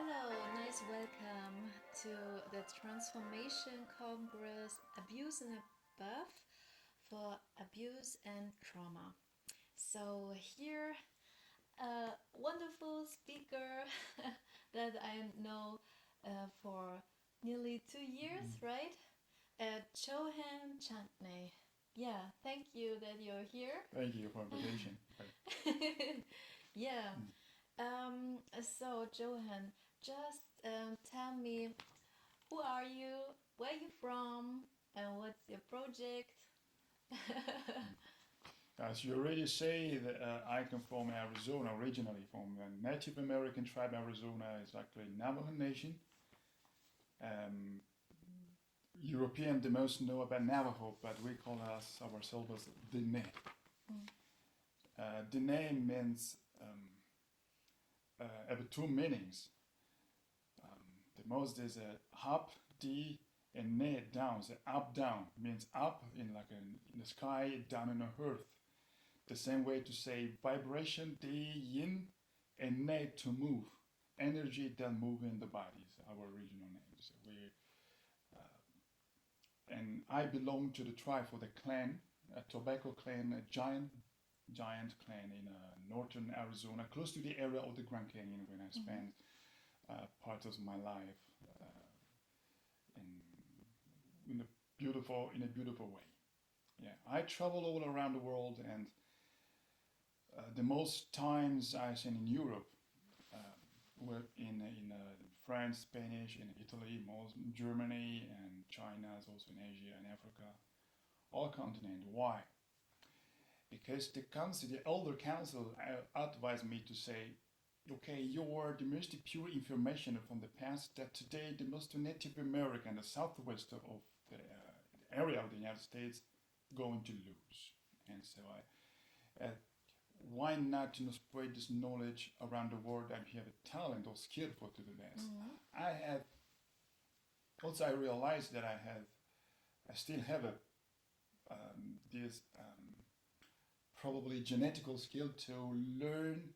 Hello, nice welcome to the Transformation Congress Abuse and Above for Abuse and Trauma. So, here, a wonderful speaker that I know for nearly 2 years, right? Chant. Yeah, thank you that you're here. Thank you for invitation. Yeah. So, Johan, just tell me, who are you? Where are you from? And what's your project? As you already say, I come from Arizona originally, from the Native American tribe. Arizona is actually Navajo Nation. Um, European the most know about Navajo, but we call ourselves as Dene. Dene means have two meanings. The most is up, D, and ne down. So up down means up in in the sky, down in the earth. The same way to say vibration, the yin, and ne to move. Energy that move in the body is our original name. So and I belong to the tribe for the clan, a tobacco clan, a giant clan in northern Arizona, close to the area of the Grand Canyon when I spent part of my life in a beautiful way. Yeah, I travel all around the world, and the most times I spent in Europe, were in France, Spanish, in Italy, most Germany, and China is also in Asia and Africa, all continent. Why? Because the elder council advised me to say, okay, you're the most pure information from the past that today the most Native American, the southwest of the area of the United States, going to lose. And so why not spread this knowledge around the world that you have a talent or skill for to do this? I have also I realized that I still have this probably genetical skill to learn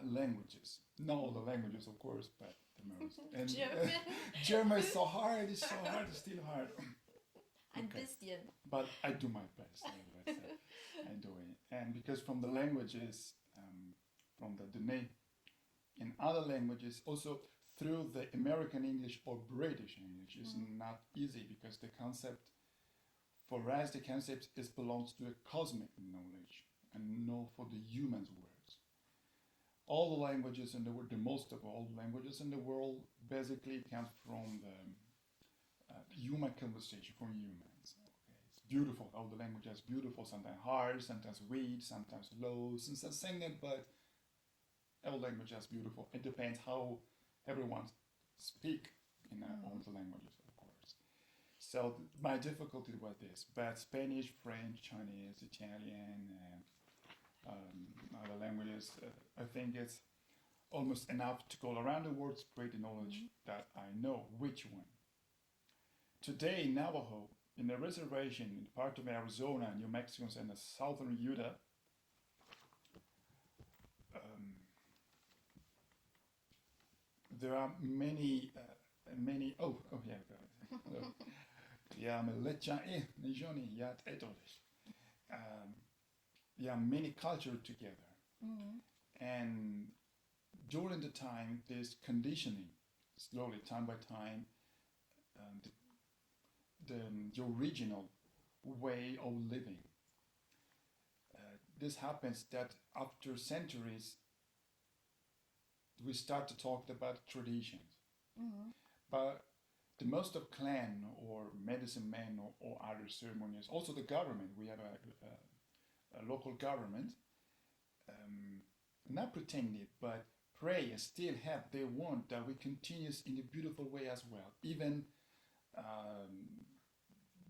languages. Not all the languages, of course, but the most. And German. German is so hard. It's so hard. It's still hard. Ein Okay. bisschen. But I do my best. I do it. And because from the languages, from the Dene, in other languages, also through the American English or British English is not easy because for us, the concept is belongs to a cosmic knowledge and not for the human's words. All the languages in the world, the most of all languages in the world, basically comes from the human conversation, from humans. Okay, it's beautiful. All the languages beautiful. Sometimes hard, sometimes weak, sometimes low, sometimes singing, but all languages beautiful. It depends how everyone speak in all the languages, of course. So my difficulty was this, but Spanish, French, Chinese, Italian, and other languages, I think it's almost enough to go around the world, spread the knowledge that I know which one. Today, Navajo, in the reservation in part of Arizona, New Mexico, and the southern Utah, there are many. Oh yeah. Yeah, yeah, many cultures together, and during the time, this conditioning, slowly, time by time, um, the original way of living. This happens that after centuries, we start to talk about traditions. But the most of clan or medicine men or other ceremonies, also the government, we have a local government, not pretend it, but pray and still have they want that we continues in a beautiful way as well. Even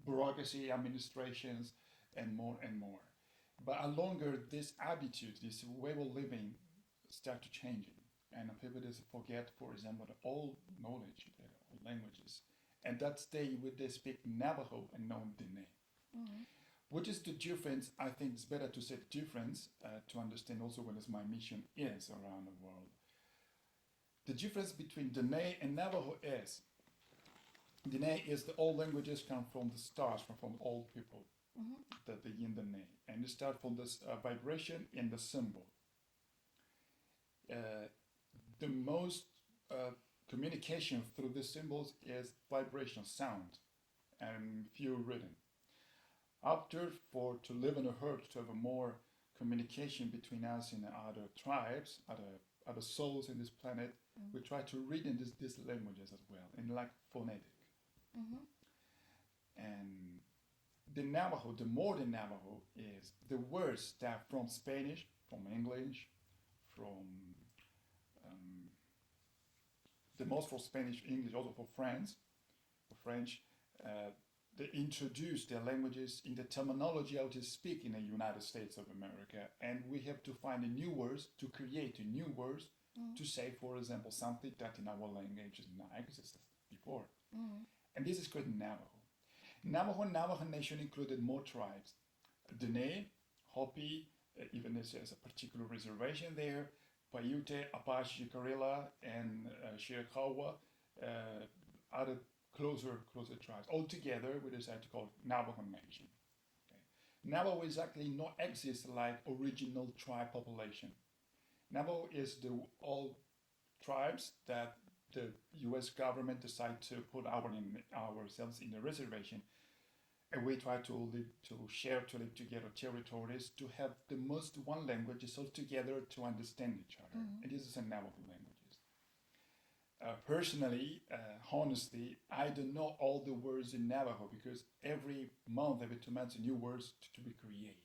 bureaucracy, administrations, and more and more. But a longer this attitude, this way of living, start to changing, and people just forget, for example, the old knowledge, the old languages, and that's they would they speak Navajo and not Dene. What is the difference? I think it's better to say the difference to understand also what is my mission is around the world. The difference between Dene and Navajo is Dene is the old languages come from the stars, from old people, the yin Dene, and they start from this vibration in the symbol. The most communication through the symbols is vibration, sound, and few written. After, for to live on a herd, to have a more communication between us and other tribes, other souls in this planet, we try to read in these languages as well, in like phonetic. And the Navajo, the modern Navajo, is the words that from Spanish, from English, from the most for Spanish, English, also for French. They introduce their languages in the terminology how to speak in the United States of America, and we have to find new words to create new words to say, for example, something that in our language not existed before. And this is called Navajo. Navajo Nation included more tribes. Dene, Hopi, even there's a particular reservation there, Paiute, Apache, Karela, and Chiricahua, other closer tribes. All together, we decided to call it Navajo Nation. Okay. Navajo exactly not exist like original tribe population. Navajo is the all tribes that the U.S. government decided to put ourselves in the reservation, and we try to live together territories to have the most one language all together to understand each other. And this is a Navajo languages. Personally, honestly, I don't know all the words in Navajo because every month, every 2 months, new words to be created.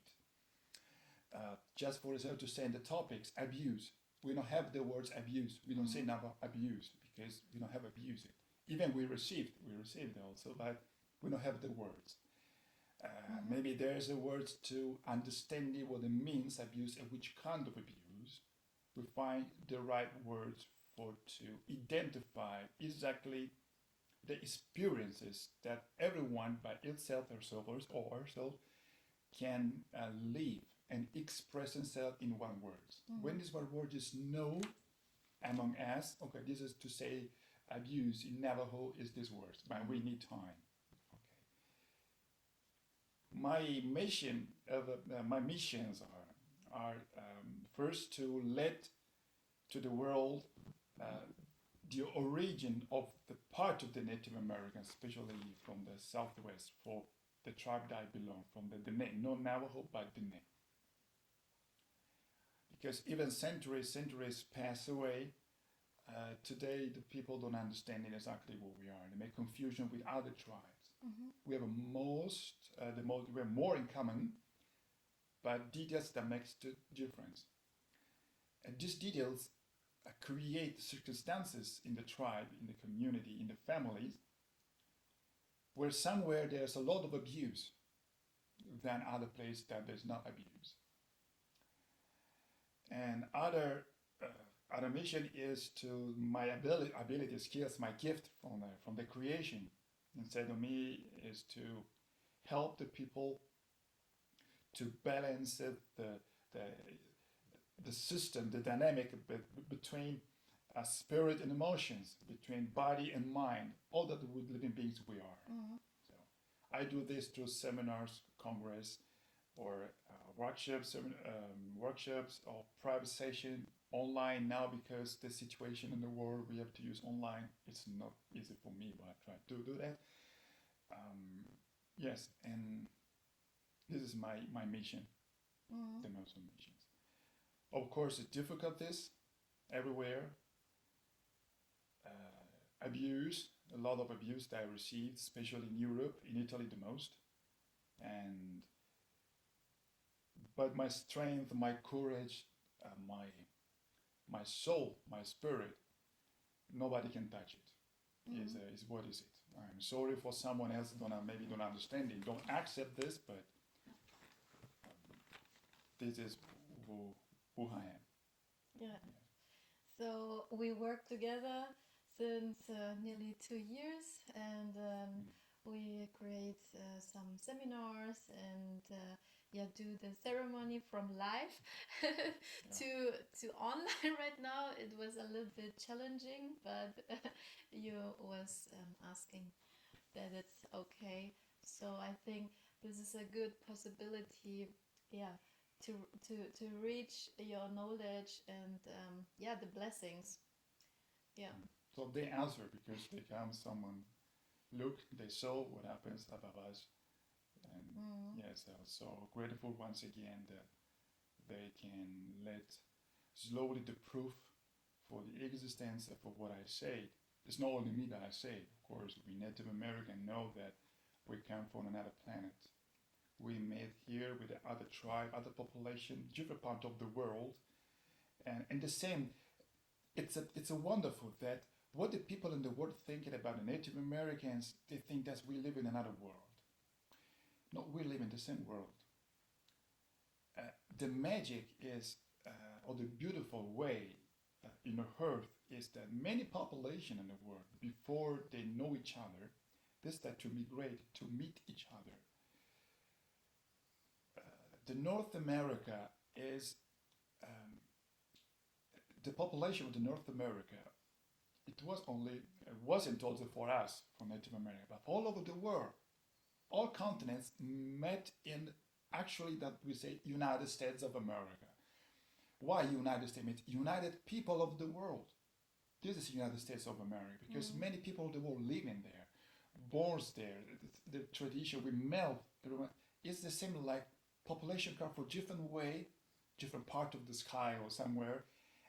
Just for example, to say in the topics, abuse. We don't have the words abuse. We don't say Navajo abuse because we don't have abuse it. Even we received also, but we don't have the words. Maybe there's a words to understanding what it means abuse and which kind of abuse. We find the right words for to identify exactly the experiences that everyone by itself, herself or herself can live and express themselves in one word. When this one word is no among us, okay, this is to say abuse in Navajo is this word, but we need time. My missions are first to let to the world the origin of the part of the Native Americans, especially from the Southwest, for the tribe that I belong, from the Dene, not Navajo, but Dene. Because even centuries pass away, today the people don't understand exactly what we are. They make confusion with other tribes. We have we have more in common, but details that makes the difference. And these details create circumstances in the tribe, in the community, in the families, where somewhere there's a lot of abuse than other place that there's not abuse. And other mission is to my ability, skills, my gift from the creation inside of me is to help the people to balance the system, the dynamic between spirit and emotions, between body and mind, all that living beings we are. So I do this through seminars, congress, or workshops or private session online now because the situation in the world we have to use online. It's not easy for me, but I try to do that. Yes, and this is my mission, the most of missions. Of course, the difficulties everywhere, abuse, a lot of abuse that I received, especially in Europe, in Italy the most, but my strength, my courage, my soul, my spirit, nobody can touch it. Is what is it? I'm sorry for someone else maybe don't understand it, don't accept this, but this is who I am. Yeah. So we work together since nearly 2 years, and we create some seminars and do the ceremony from live to to online right now. It was a little bit challenging, but you was asking that it's okay. So I think this is a good possibility, yeah, to to reach your knowledge and the blessings. Yeah. So they answer because they come, someone look, they saw what happens above us. And yes, I was so grateful once again that they can let slowly the proof for the existence of what I say. It's not only me that I say. Of course, we Native American know that we come from another planet. We met here with the other tribe, other population, different part of the world, and the same. It's a wonderful that what the people in the world thinking about the Native Americans, they think that we live in another world. No, we live in the same world. Uh, the magic is, or the beautiful way in the earth is that many population in the world, before they know each other, they start to migrate to meet each other. The North America is the population of the North America. It wasn't also for us from Native America, but all over the world, all continents met in actually that we say United States of America. Why United States? Means United People of the World. This is United States of America because many people of the world live in there, born there. The tradition we melt. It's the same like population come from different way, different part of the sky or somewhere,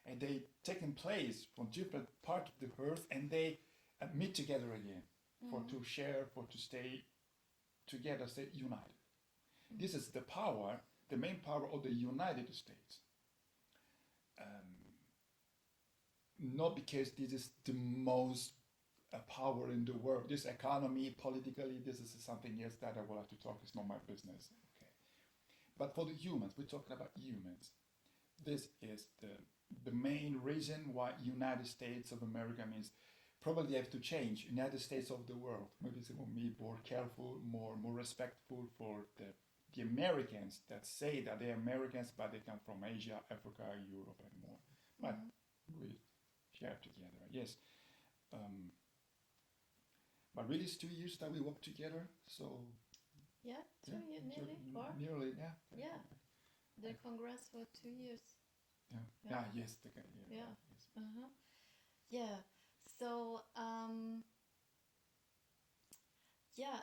and they taking place from different part of the earth, and they meet together again for to share, for to stay together, stay united. This is the power, the main power of the United States. Not because this is the most power in the world. This economy, politically, this is something else that I will have to talk. It's not my business. Okay, but for the humans, we're talking about humans. This is the main reason why United States of America means probably have to change United States of the world. Maybe it's going to be more careful, more respectful for the Americans that say that they're Americans, but they come from Asia, Africa, Europe, and more. But we share together, yes. But really, it's 2 years that we work together. So Yeah, nearly, or nearly, yeah. yeah, the Congress for 2 years. Yeah. Yes. Yeah. Yes. Yeah. So yeah,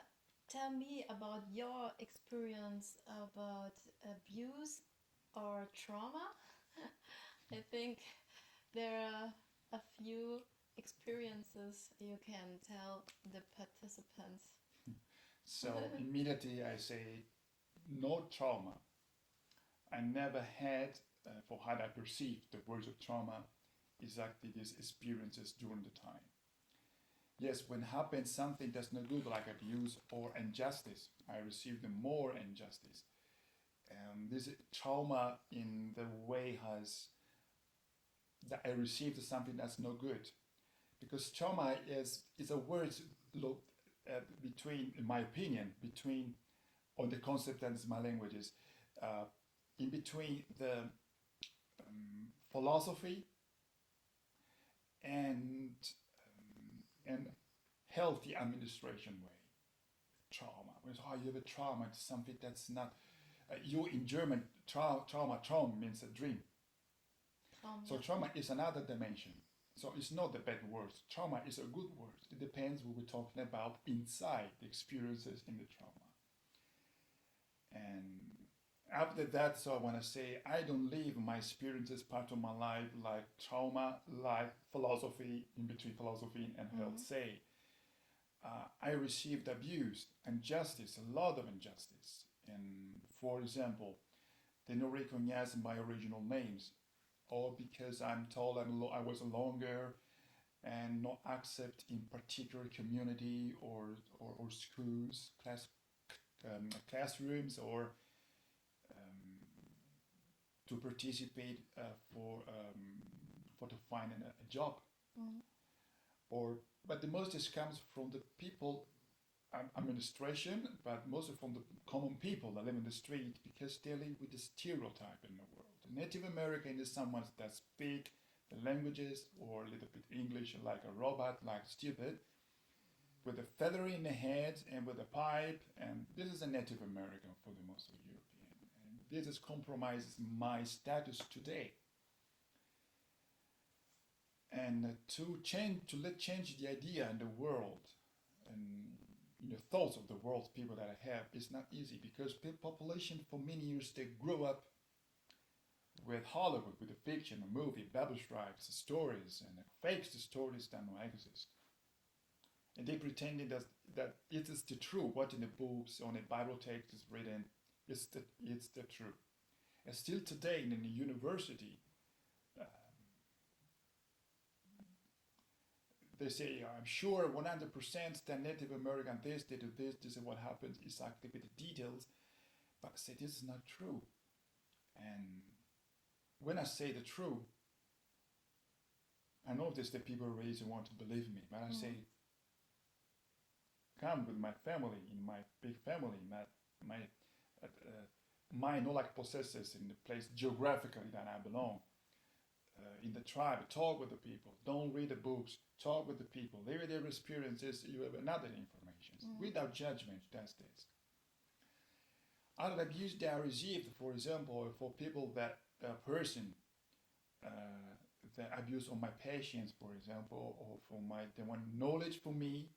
tell me about your experience about abuse or trauma. I think there are a few experiences you can tell the participants. So immediately I say no trauma. I never had, for how I perceive the words of trauma, exactly these experiences during the time. Yes, when happens something that's not good, like abuse or injustice, I received more injustice. And this trauma in the way has that I received something that's no good, because trauma is a word between, in my opinion, between on the concept and my languages, in between the philosophy and healthy administration way. Trauma. Oh, you have a trauma. It's something that's not. You in German, Traum means a dream. So trauma is another dimension. So it's not the bad word. Trauma is a good word. It depends what we're talking about inside the experiences in the trauma. And after that, so I want to say I don't live my experiences part of my life like trauma, like philosophy, in between philosophy and health say. I received abuse, injustice, a lot of injustice. And for example, they don't recognize my original names, or because I'm told I was longer and not accept in particular community or schools, classrooms, or to participate for to find a job. Or but the most this comes from the people administration, but mostly from the common people that live in the street, because they live with the stereotype in the world. A Native American is someone that speak the languages or a little bit English like a robot, like stupid, with a feather in the head and with a pipe, and this is a Native American for the most of European. And this is compromises my status today. And to change the idea in the world and in the thoughts of the world people that I have is not easy, because population for many years they grew up with Hollywood, with the fiction, a movie, Bible stripes, stories, and fakes the stories that don't exist. And they pretended that it is the truth. What in the books, on the Bible text is written, it's the truth. And still today in the university, uh, they say, I'm sure 100% that Native American this, they do this is what happens, exactly with the details. But I say this is not true. And when I say the truth, I notice that people really want to believe me. But I say, come with my family, in my big family, my no like possesses in the place geographically that I belong. In the tribe, talk with the people. Don't read the books. Talk with the people. Live their experiences. You have another information without judgment. That's this. Other abuse that I received, for example, for people that a person uh, that abuse on my patients, for example, or for my they want knowledge for me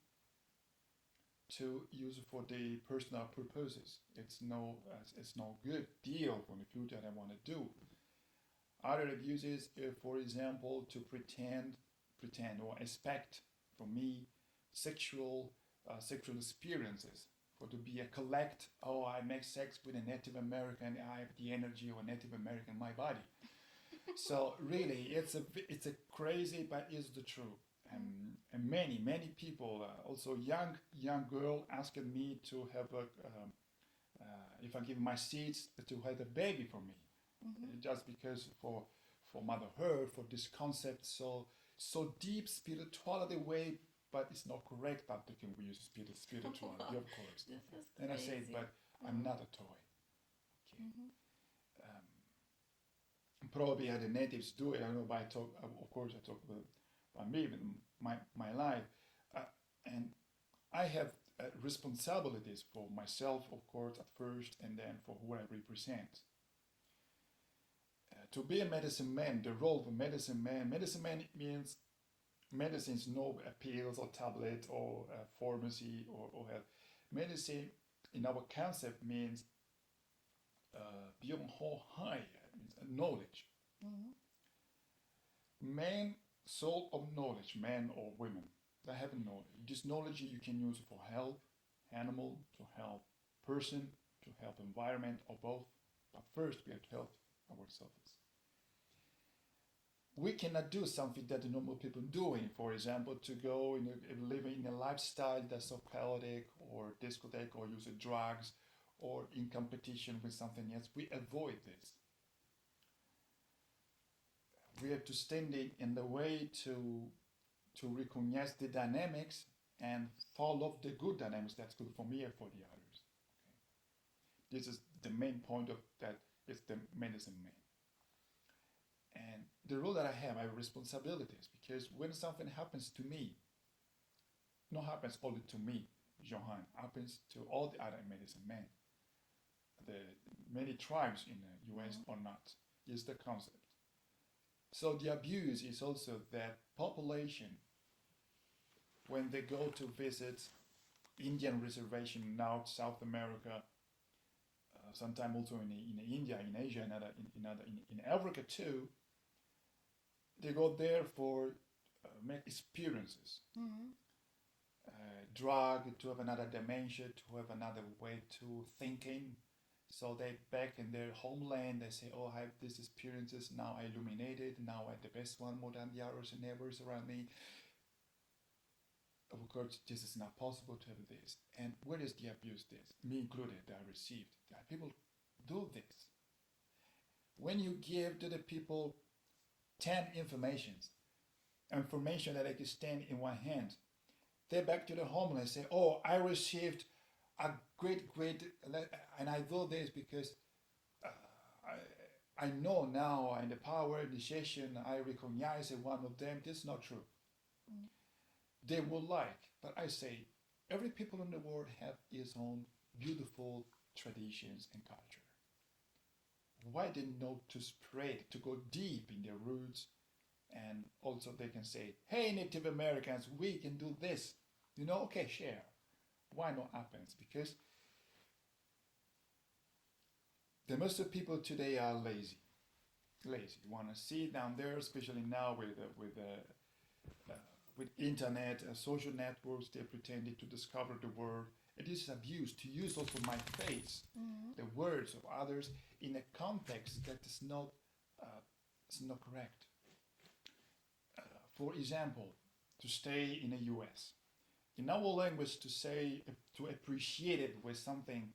to use for the personal purposes. It's no good deal for the future that I want to do. Other abuses, for example, to pretend or expect from me sexual experiences, for to be a collect. Oh, I make sex with a Native American. I have the energy of a Native American in my body. So really, it's a crazy, but it's the truth. And many people, also young girl, asking me to have if I give my seeds to have a baby for me, just because for mother her for this concept so deep spirituality way, but it's not correct that we use spirituality, of course. And I say, but I'm not a toy. Okay. Probably how the natives do it. I don't know, but I talk. Of course, I talk about me, my life, and I have responsibilities for myself, of course, at first, and then for who I represent. To be a medicine man, the role of a medicine man means medicines, no pills or tablet or pharmacy or health. Medicine, in our concept, means beyond how high, means knowledge. Man, soul of knowledge, man or women that have knowledge. This knowledge you can use for help animal, to help person, to help environment, or both. But first, we have to help ourselves. We cannot do something that the normal people doing. For example, to go living in a lifestyle that's so chaotic, or discotheque, or use drugs, or in competition with something else. We avoid this. We have to stand in the way to recognize the dynamics and follow the good dynamics that's good for me and for the others. Okay. This is the main point of that is the medicine man. And the role that I have responsibilities, because when something happens to me, not happens only to me, Johan, happens to all the other medicine men. The many tribes in the US or not, is the concept. So the abuse is also that population, when they go to visit Indian reservation, North, South America, sometime also in India, in Asia, in Africa too, they go there for make experiences. Drug, to have another dimension, to have another way to thinking. So they back in their homeland, they say, oh, I have these experiences, now I illuminated, now I'm the best one more than the others and neighbors around me. Of course, this is not possible to have this. And where is the abuse this? Me included, that I received. That people do this. When you give to the people 10 information that they can stand in one hand, They back to the home and say, "Oh, I received a great," and I do this because I know now in the power initiation I recognize one of them. This is not true. Mm. They would like, but I say every people in the world have his own beautiful traditions and culture. Why they not to spread, to go deep in their roots, and also they can say, hey, Native Americans, we can do this. Okay, share. Why not happens? Because the most of people today are lazy. Lazy. Want to sit down there, especially now with internet, social networks. They pretended to discover the world. It is abuse to use also my face, the words of others in a context that is not correct. For example, to stay in the U.S. In our language, to say to appreciate it with something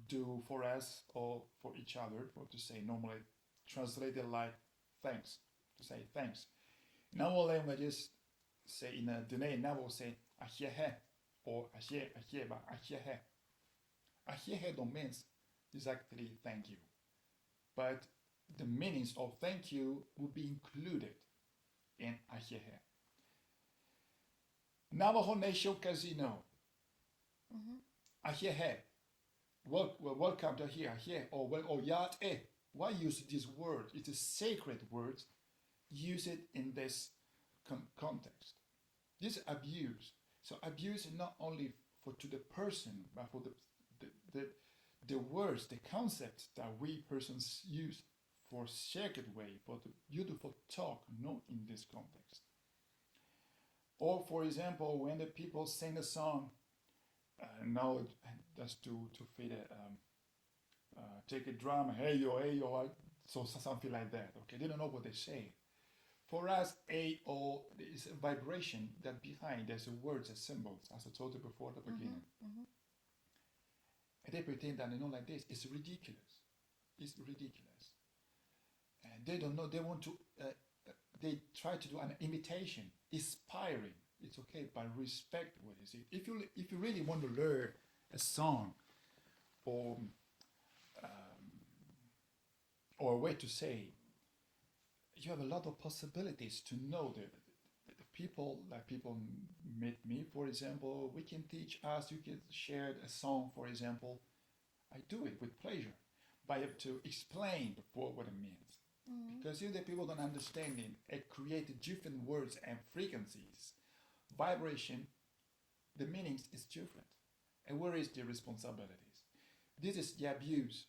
do for us or for each other, or to say normally translated like thanks, to say thanks. In our languages, say in a Dene, now we'll say ahiehe or ahieba, ahiehe. Ahiehe don't means exactly thank you, but the meanings of thank you would be included in ahiehe. Navajo Nation Casino, ahiehe. Welcome to here, or yat eh. Why use this word? It's a sacred word. Use it in this context. This abuse. So abuse is not only for to the person, but for the words, the concepts that we persons use for sacred way, for the beautiful talk, not in this context. Or for example, when the people sing a song, now that's to fit it. Take a drum, hey yo, so something like that. Okay, they don't know what they say. For us, A-O is a vibration that behind there's words and symbols, as I told you before at the beginning. And they pretend that they know like this. It's ridiculous. It's ridiculous. And they don't know. They want to. They try to do an imitation, inspiring. It's okay, but respect what is it. If you really want to learn a song, or a way to say, you have a lot of possibilities to know the people, like people meet me, for example. We can teach us, you can share a song, for example. I do it with pleasure, but I have to explain before what it means. Because if the people don't understand it creates different words and frequencies, vibration, the meanings is different. And where is the responsibilities? This is the abuse.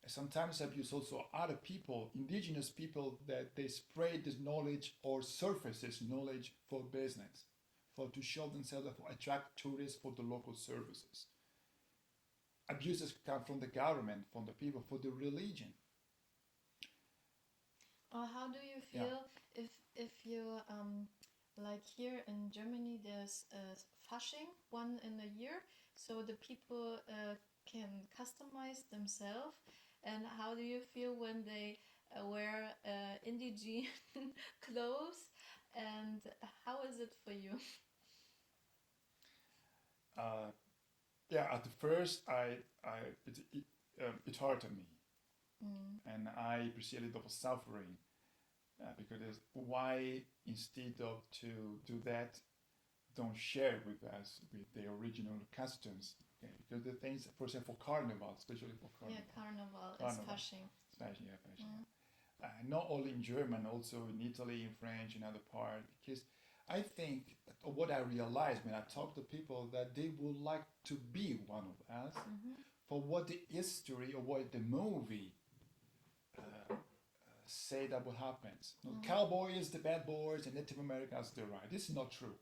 Sometimes abuse also other people, indigenous people, that they spread this knowledge or surface this knowledge for business, for to show themselves, for attract tourists for the local services. Abuses come from the government, from the people, for the religion. How do you feel if you like here in Germany there's Fasching one in a year, so the people can customize themselves, and how do you feel when they wear indigenous clothes, and how is it for you? Yeah, at the first, it hurt me, and I appreciated the suffering because why instead of to do that, don't share with us with the original customs. Okay, because the things, for example, for carnival, especially for carnival. Yeah, carnival is Fasching. Fasching, yeah, Fasching. Not only in German, also in Italy, in French, in other parts. Because I think what I realized when I talk to people that they would like to be one of us for what the history or what the movie say that will happen. Cowboys, the bad boys, and Native Americans, the right. This is not true.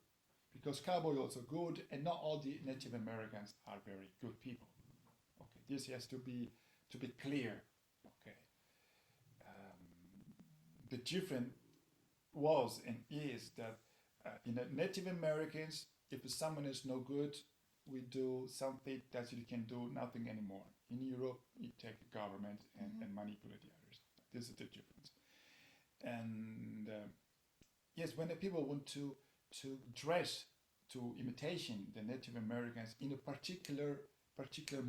Because cowboys are also good, and not all the Native Americans are very good people. Okay, this has to be clear. Okay, the difference was and is that in the Native Americans, if someone is no good, we do something that you can do nothing anymore. In Europe, you take the government and manipulate the others. This is the difference. And yes, when the people want to dress to imitation the Native Americans in a particular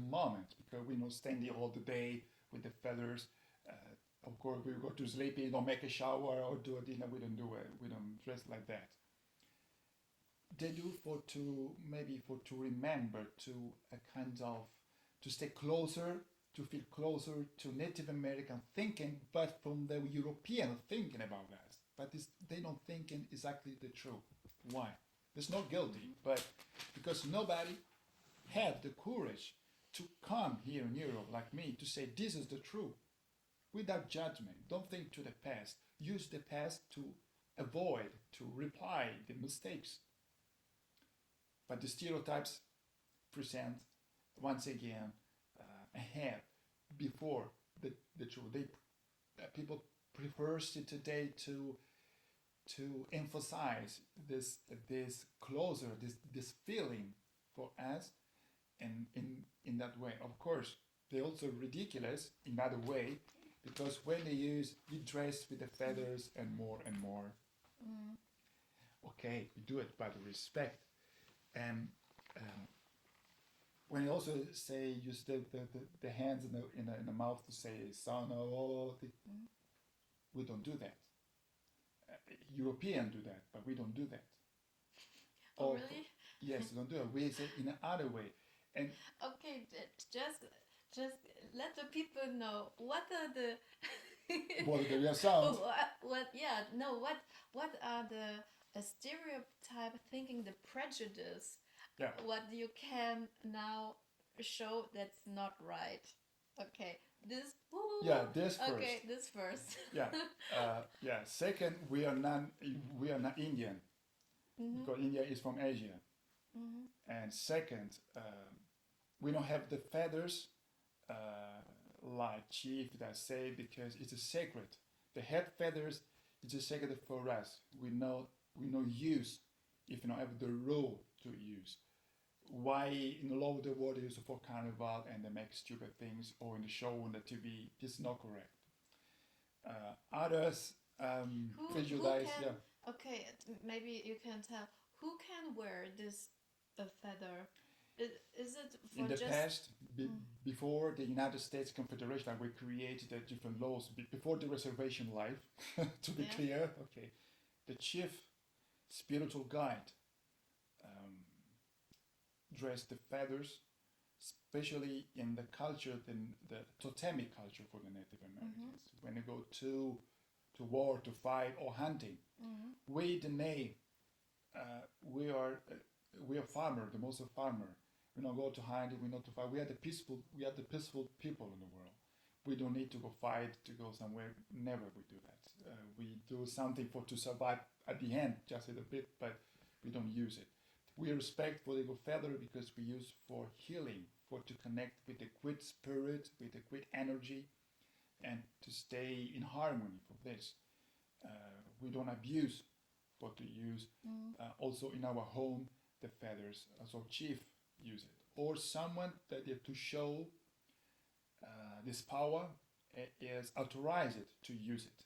moment, because we don't stand here all the day with the feathers. Of course, we go to sleep, we don't make a shower or do a dinner. We don't do it. We don't dress like that. They do for to remember, to a kind of to stay closer, to feel closer to Native American thinking, but from the European thinking about us. But they don't thinking exactly the truth. Why? It's not guilty, but because nobody had the courage to come here in Europe like me to say this is the truth without judgment. Don't think to the past. Use the past to avoid, to reply the mistakes. But the stereotypes present once again ahead before the truth. People prefers today to emphasize this closer, this feeling for us, and in that way. Of course, they're also ridiculous in another way, because when they use you dress with the feathers and more and more. Mm. Okay, you do it by the respect, and when you also say use the hands in the mouth to say son or we don't do that. Europeans do that, but we don't do that. Oh, or, really? Yes, we don't do it. We say in another way. And okay, just let the people know what are the what are the real sounds. What are the stereotype thinking, the prejudice? Yeah. What you can now show that's not right. Okay, this. Yeah, this first. Okay, this first. Yeah. Second, we are not Indian, because India is from Asia. And second, we don't have the feathers like chief that say, because it's a sacred. The head feathers is a sacred for us. We know use if you don't have the rule to use. Why in all over the world they use it for carnival and they make stupid things, or in the show on the TV? This is not correct. Others prejudice. Yeah. Okay, maybe you can tell who can wear this feather. Is it for in the past, before the United States Confederation, we created different laws before the reservation life. To be clear, okay, the chief spiritual guide dressed the feathers, especially in the culture, the totemic culture for the Native Americans. When they go to war, to fight, or hunting, we the name we are farmer, the most of farmer. We don't go to hunting, we not to fight. We are the peaceful people in the world. We don't need to go fight, to go somewhere. Never we do that. We do something to survive at the end, just a little bit, but we don't use it. We respect for the feather because we use for healing, to connect with the great spirit, with the great energy, and to stay in harmony for this. We don't abuse what to use. Also in our home, the feathers, as our chief use it. Or someone that to show this power is authorized to use it.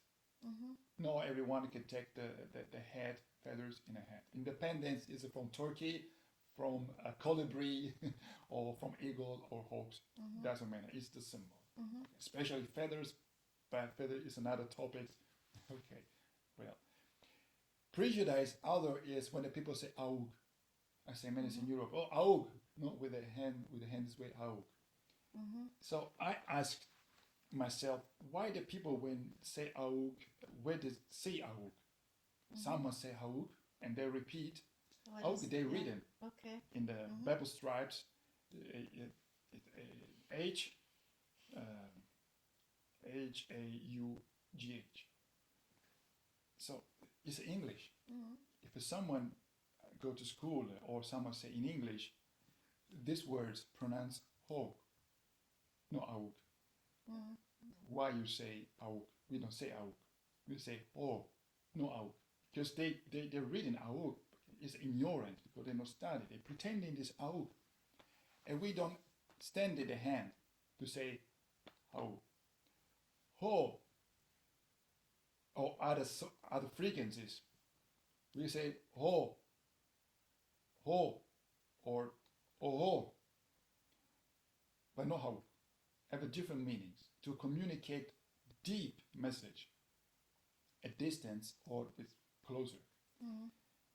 Not everyone can take the head feathers in a hat. Independence is from Turkey, from a colibri, or from eagle or hawks. Doesn't matter. It's the symbol. Especially feathers, but feather is another topic. Okay, well, prejudice other is when the people say aug. I say many in Europe. Oh, aug, not with the hand this way aug. So I asked myself, why the people when say aug, where does say aug? Someone say aug and they repeat aug. They read it. Okay. In the Bible stripes, H H-A-U-G-H. So it's English. If someone go to school or someone say in English, these words pronounce ho, no aug. Why you say aug? We don't say aug. We say ho, no aug. Because they're reading aug. It's ignorant because they don't study. They're pretending this aug. And we don't stand in the hand to say aug. Ho, or other frequencies. We say ho, ho or oho, but no how, have a different meanings to communicate deep message at distance or with closer. Mm-hmm.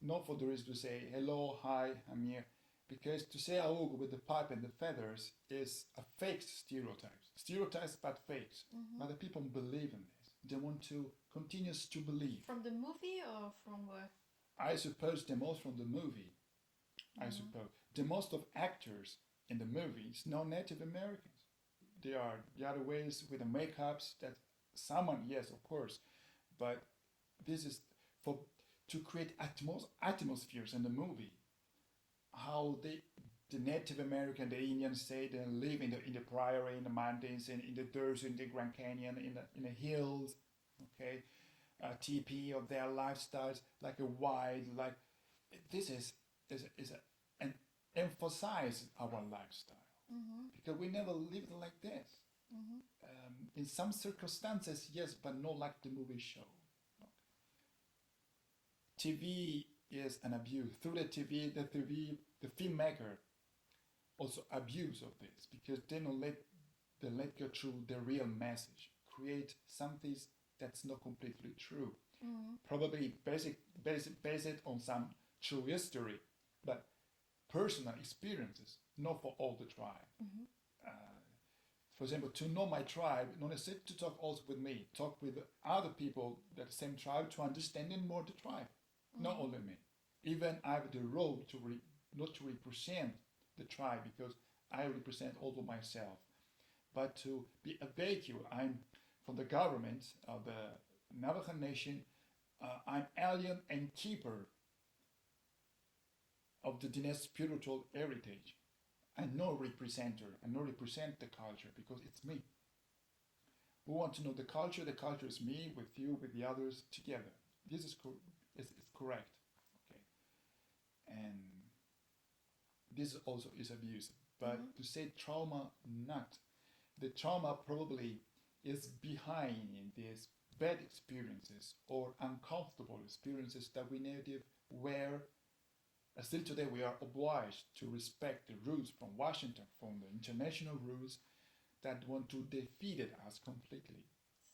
Not for the reason to say hello, hi, I'm here, because to say aogo with the pipe and the feathers is a fake stereotype. Stereotypes but fakes. Mm-hmm. But the people believe in this. They want to continue to believe. From the movie or from where? I suppose the most from the movie. Mm-hmm. I suppose the most of actors in the movies no Native Americans. They are the other ways with the makeups that someone, yes, of course, but this is for to create atmospheres in the movie. How the Native American, the Indians say they live in the prairie, in the mountains, in the desert, in the Grand Canyon, in the hills, okay, TP of their lifestyles, like a wild, like this is a, and emphasize our lifestyle Mm-hmm. because we never lived like this. Mm-hmm. In some circumstances, yes, but not like the movie show. TV is an abuse. Through the filmmaker also abuse of this because they let go through the real message, create something that's not completely true. Mm-hmm. Probably based it on some true history, but personal experiences, not for all the tribe. Mm-hmm. For example, to know my tribe, not necessarily to talk also with me, talk with other people that the same tribe to understanding more the tribe, not only me. Even I have the role to not to represent the tribe because I represent also myself, but to be a vehicle. I'm from the government of the Navajo Nation. I'm alien and keeper of the dynastic spiritual heritage. I'm no representer. I no represent the culture because it's me. We want to know the culture. The culture is me with you, with the others together. This is correct. Okay, and this also is abuse. But to say trauma, not the trauma probably is behind these bad experiences or uncomfortable experiences that we native where still today we are obliged to respect the rules from Washington, from the international rules that want to defeat us completely.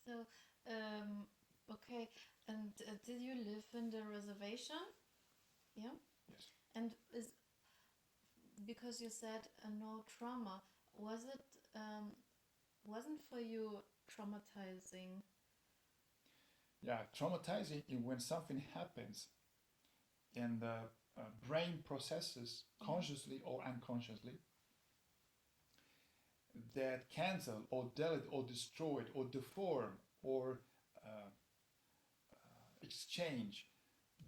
So, okay, and did you live in the reservation? Yeah. Yes. And is because you said no trauma, was it wasn't for you traumatizing? Yeah, traumatizing is when something happens and the brain processes consciously or unconsciously that cancel or delete or destroy or deform or exchange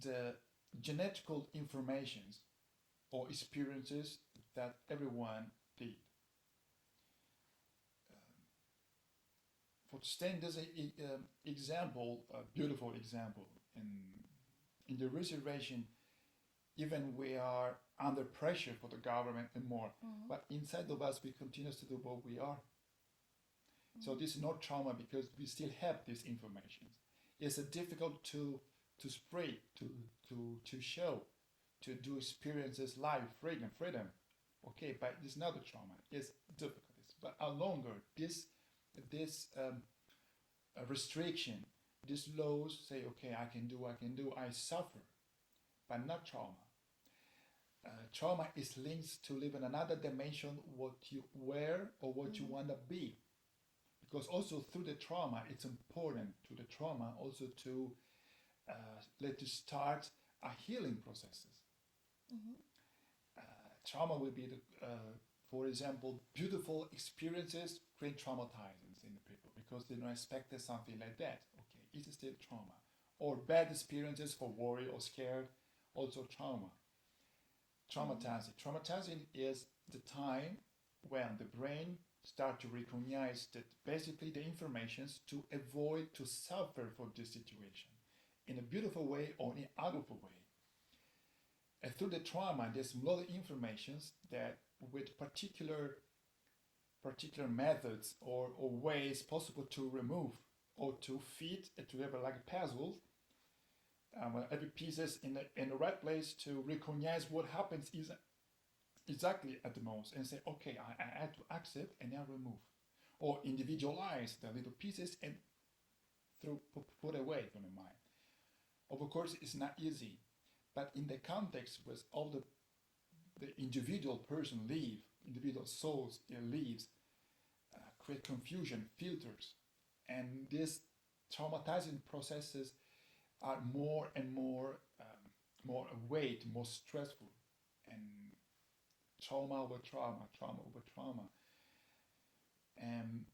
the genetical informations or experiences that everyone did. For Stan, there's an example, a beautiful example. In the reservation, even we are under pressure for the government and more, but inside of us, we continue to do what we are. So this is not trauma because we still have these information. It's difficult to spread, to show, to do experiences live, freedom. Okay, but it's not a trauma. It's difficulties. But a longer this restriction, these laws say, okay, I can do, I suffer, but not trauma. Trauma is linked to live in another dimension, what you were or what you want to be. Because also through the trauma, it's important to the trauma also to let you start a healing processes. Trauma will be, for example, beautiful experiences create traumatizing in the people because they don't expect something like that. Okay, it is still trauma. Or bad experiences for worry or scared, also trauma. Traumatizing. Traumatizing is the time when the brain start to recognize that basically the informations to avoid to suffer for this situation in a beautiful way or in a ugly way. And through the trauma, there's a lot of informations that with particular methods or ways possible to remove or to fit to have like a puzzle, every piece is in the right place to recognize what happens is exactly at the most and say, okay, I had to accept and now remove, or individualize the little pieces and put away from the mind. Of course, it's not easy, but in the context where all the individual person live, individual souls lives, create confusion, filters, and these traumatizing processes are more and more weight, more stressful, and trauma over trauma, trauma over trauma. And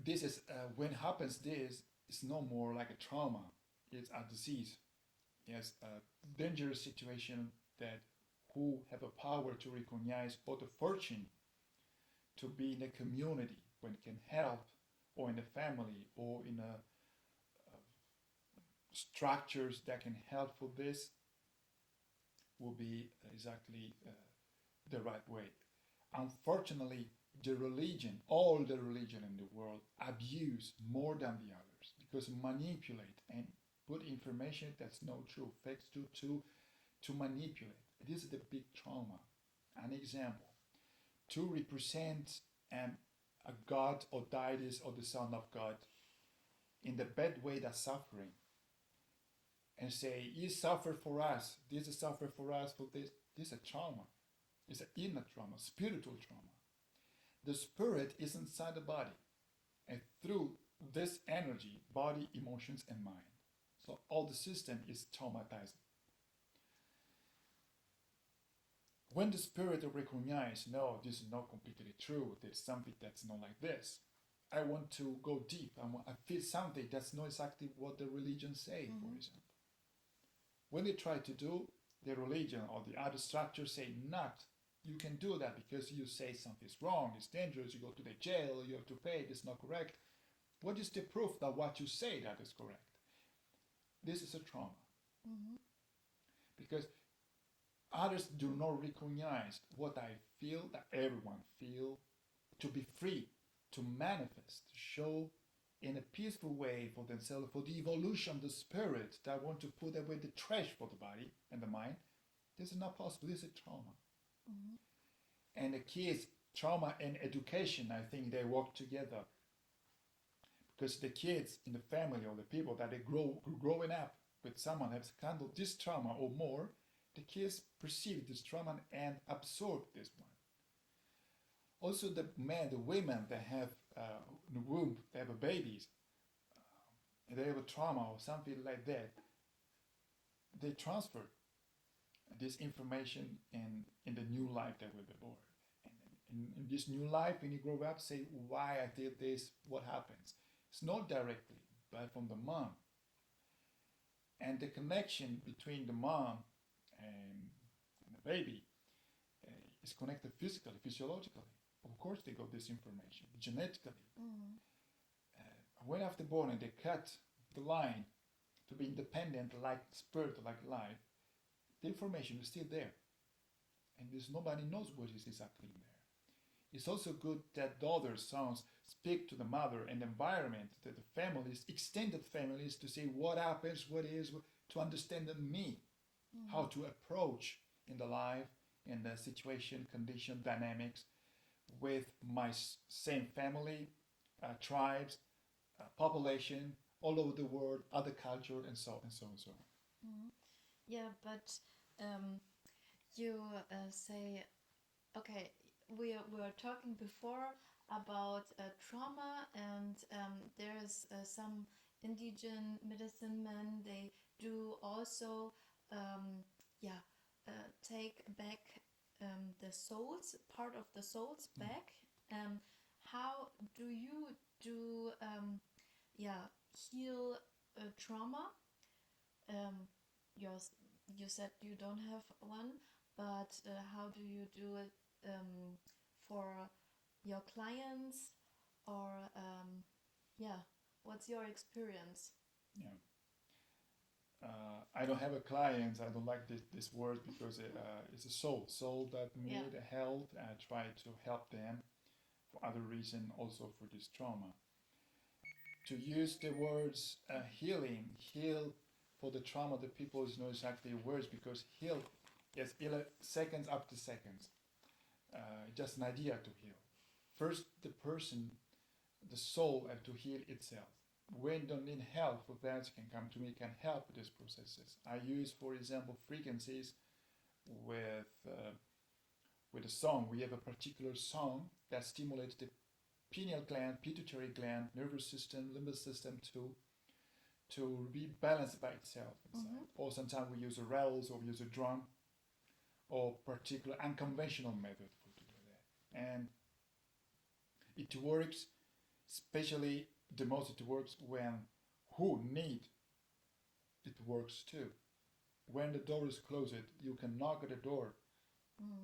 this is when happens this, it's no more like a trauma, it's a disease. It's a dangerous situation that who have a power to recognize or the fortune to be in a community when it can help, or in a family, or in a structures that can help for this, will be exactly the right way. Unfortunately, the religion, all the religion in the world, abuse more than the others because manipulate and put information that's not true, fakes to manipulate. This is the big trauma. An example: to represent a God or deities or the Son of God in the bad way that's suffering, and say, He suffered for us, this is suffered for us, for this. This is a trauma. It's an inner trauma, spiritual trauma. The spirit is inside the body, and through this energy, body, emotions, and mind. So all the system is traumatized. When the spirit recognizes, no, this is not completely true, there's something that's not like this. I want to go deep. I feel something that's not exactly what the religion say, for example. When they try to do, the religion or the other structure say, not, you can do that because you say something's wrong, it's dangerous, you go to the jail, you have to pay, it's not correct. What is the proof that what you say that is correct? This is a trauma. Because others do not recognize what I feel, that everyone feel, to be free, to manifest, to show in a peaceful way for themselves, for the evolution of the spirit that want to put away the trash for the body and the mind. This is not possible. This is trauma. And the kids, trauma and education, I think they work together. Because the kids in the family or the people that they growing up with someone has handled this trauma or more, the kids perceive this trauma and absorb this one. Also, the men, the women that have in the womb, they have a babies, and they have a trauma or something like that, they transfer this information in the new life that will be born. And in this new life, when you grow up, say, why I did this, what happens? It's not directly, but from the mom. And the connection between the mom and the baby is connected physically, physiologically. Of course, they got this information genetically. When after born and they cut the line to be independent, like spirit, like life, the information is still there, and there's nobody knows what is exactly in there. It's also good that daughters, sons speak to the mother and the environment, that the families, extended families, to say what happens, what is, to understand me, how to approach in the life, in the situation, condition, dynamics with my same family, tribes, population, all over the world, other culture, and so on and so on and so on. Yeah, but you say, okay, we were talking before about trauma, and there's some indigenous medicine men, they do also take back the souls, part of the souls back. How do you do heal trauma? You said you don't have one, but how do you do it for your clients, or what's your experience? Yeah. I don't have a client. I don't like this word because it's a soul that need help. I try to help them for other reason, also for this trauma. To use the words healing, heal for the trauma, the people is not exactly words, because heal is seconds after seconds. Just an idea to heal. First, the person, the soul, have to heal itself. When don't need help for that, can come to me, can help with these processes. I use, for example, frequencies with a song. We have a particular song that stimulates the pineal gland, pituitary gland, nervous system, limbic system to be balanced by itself inside. Mm-hmm. Or sometimes we use a rattles or we use a drum or particular unconventional method for to do that. And it works, especially the most it works when who need it works too. When the door is closed, you can knock at the door.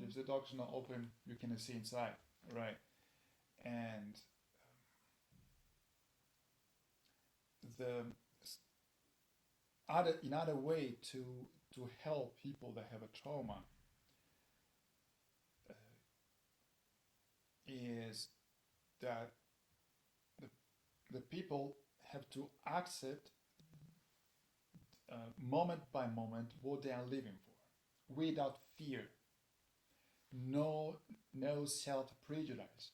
If the door's not open, you can see inside, right? And the another way to help people that have a trauma is that the people have to accept moment by moment what they are living for, without fear. No self prejudice.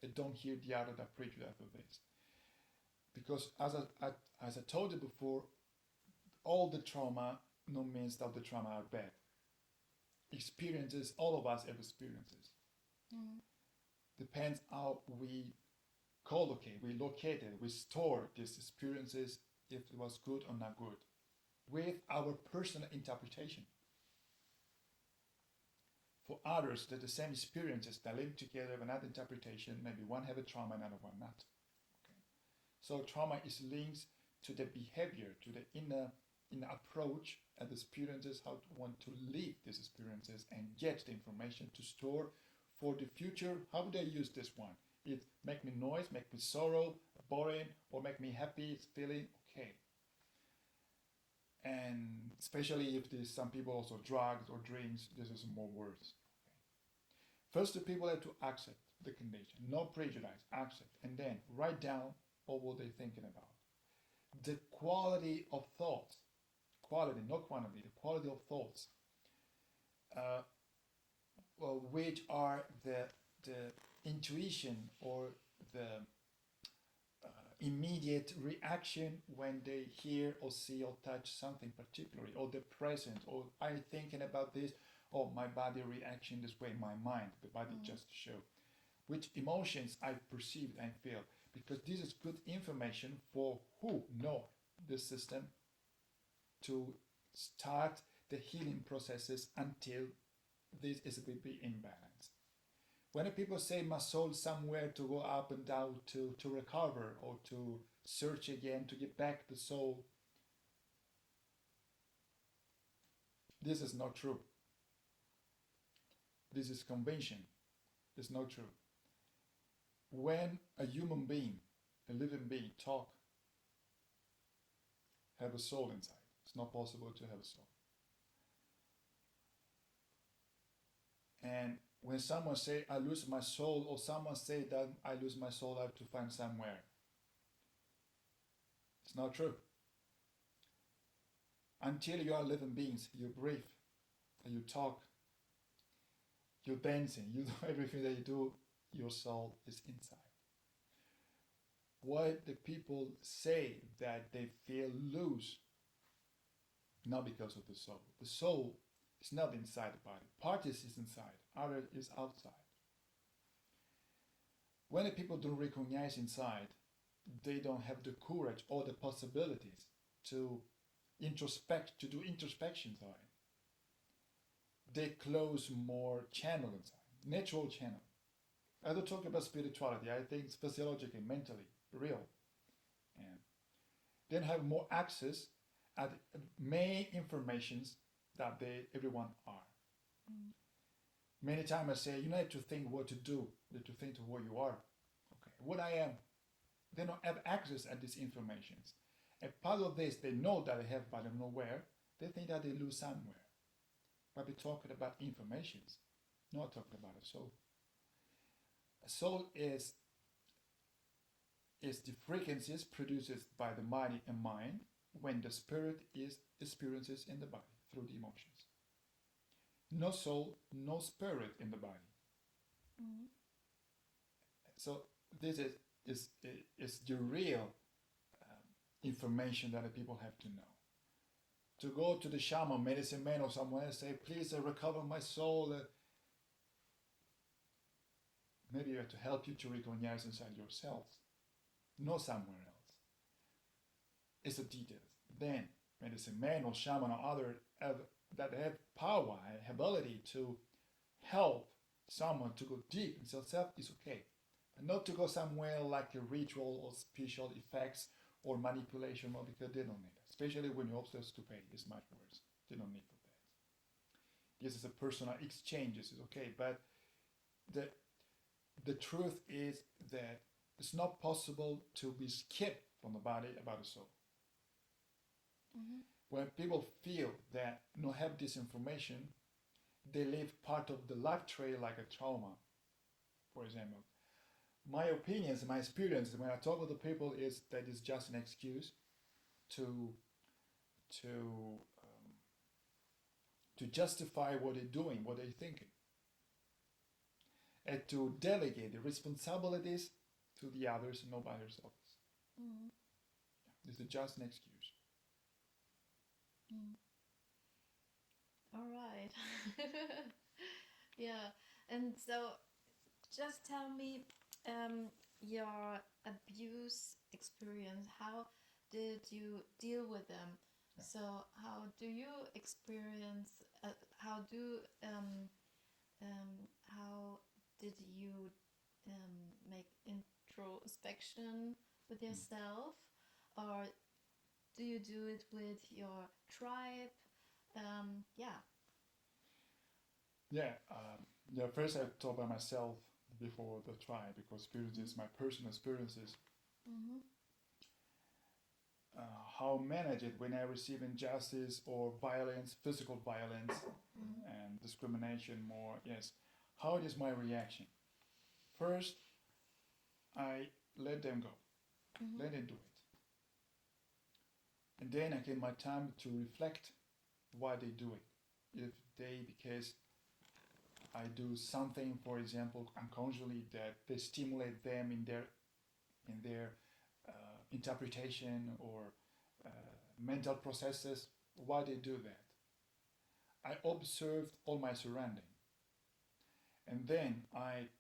I don't hear the other that prejudice of this, because as I told you before, all the trauma no means that the trauma are bad. Experiences, all of us have experiences. Depends how we locate it, we store these experiences, if it was good or not good, with our personal interpretation. For others, that the same experiences that live together have another interpretation. Maybe one have a trauma, another one not. Okay. So trauma is linked to the behavior, to the inner approach and the experiences, how to want to live these experiences and get the information to store for the future. How would I use this one? It make me noise, make me sorrow, boring, or make me happy, it's feeling okay. And especially if there's some people also drugs or drinks, this is more worse. Okay. First, the people have to accept the condition, no prejudice, accept, and then write down all what they're thinking about. The quality of thoughts, quality, not quantity, the quality of thoughts, which are the intuition or the immediate reaction when they hear or see or touch something particularly, or the present, or I'm thinking about this, or my body reaction this way, my mind, the body just show which emotions I perceive and feel, because this is good information for who know the system to start the healing processes until this is will be in balance. When people say my soul somewhere to go up and down to recover or to search again to get back the soul, this is not true. This is convention. It's not true. When a human being, a living being, talk, have a soul inside. It's not possible to have a soul. And when someone say, I lose my soul, or someone say that I lose my soul, I have to find somewhere. It's not true. Until you are living beings, you breathe, you talk, you're dancing, you do everything that you do, your soul is inside. Why the people say that they feel loose? Not because of the soul. The soul is not inside the body. Part is inside, other is outside. When the people don't recognize inside, they don't have the courage or the possibilities to introspect, to do introspection inside. They close more channel inside, natural channel. I don't talk about spirituality. I think physiologically, mentally, real. And then have more access at main informations that everyone are. Many times I say, you need to think what to do, you need to think to what you are. Okay, what I am. They don't have access at these informations. And part of this, they know that they have, but they don't know where. They think that they lose somewhere. But we're talking about informations, not talking about a soul. A soul is the frequencies produced by the body and mind when the spirit is experiences in the body through the emotions. No soul, no spirit in the body. Mm-hmm. So this is the real information that the people have to know. To go to the shaman, medicine man, or someone and say, please recover my soul. Maybe you have to help you to recognize inside yourselves, not somewhere else. It's the details. Then medicine man or shaman or other that have power and ability to help someone to go deep in self is okay. But not to go somewhere like a ritual or special effects or manipulation, or because they don't need it. Especially when you're obsessed to pay, it's much worse. They don't need for that. This is a personal exchange, this is okay. But the truth is that it's not possible to be skipped from the body about the soul. Mm-hmm. When people feel that not have this information, they live part of the life trail like a trauma, for example. My opinions, my experience when I talk with the people is that it's just an excuse to to um, to justify what they're doing, what they're thinking, and to delegate the responsibilities to the others, nobody else. Mm-hmm. This is just an excuse. Mm. All right. Yeah. And so just tell me your abuse experience. How did you deal with them? Yeah. So how do you experience? How do how did you make introspection with yourself, or do you do it with your tribe? Yeah. Yeah, first I talk by myself before the tribe because experiences, my personal experiences. Mm-hmm. How manage it when I receive injustice or violence, physical violence, and discrimination more. Yes, how is my reaction? First, I let them go, Mm-hmm. let them do it, and then I get my time to reflect why they do it. If they because I do something, for example, unconsciously that they stimulate them in their interpretation or uh, mental processes. Why they do that? I observed all my surrounding, and then I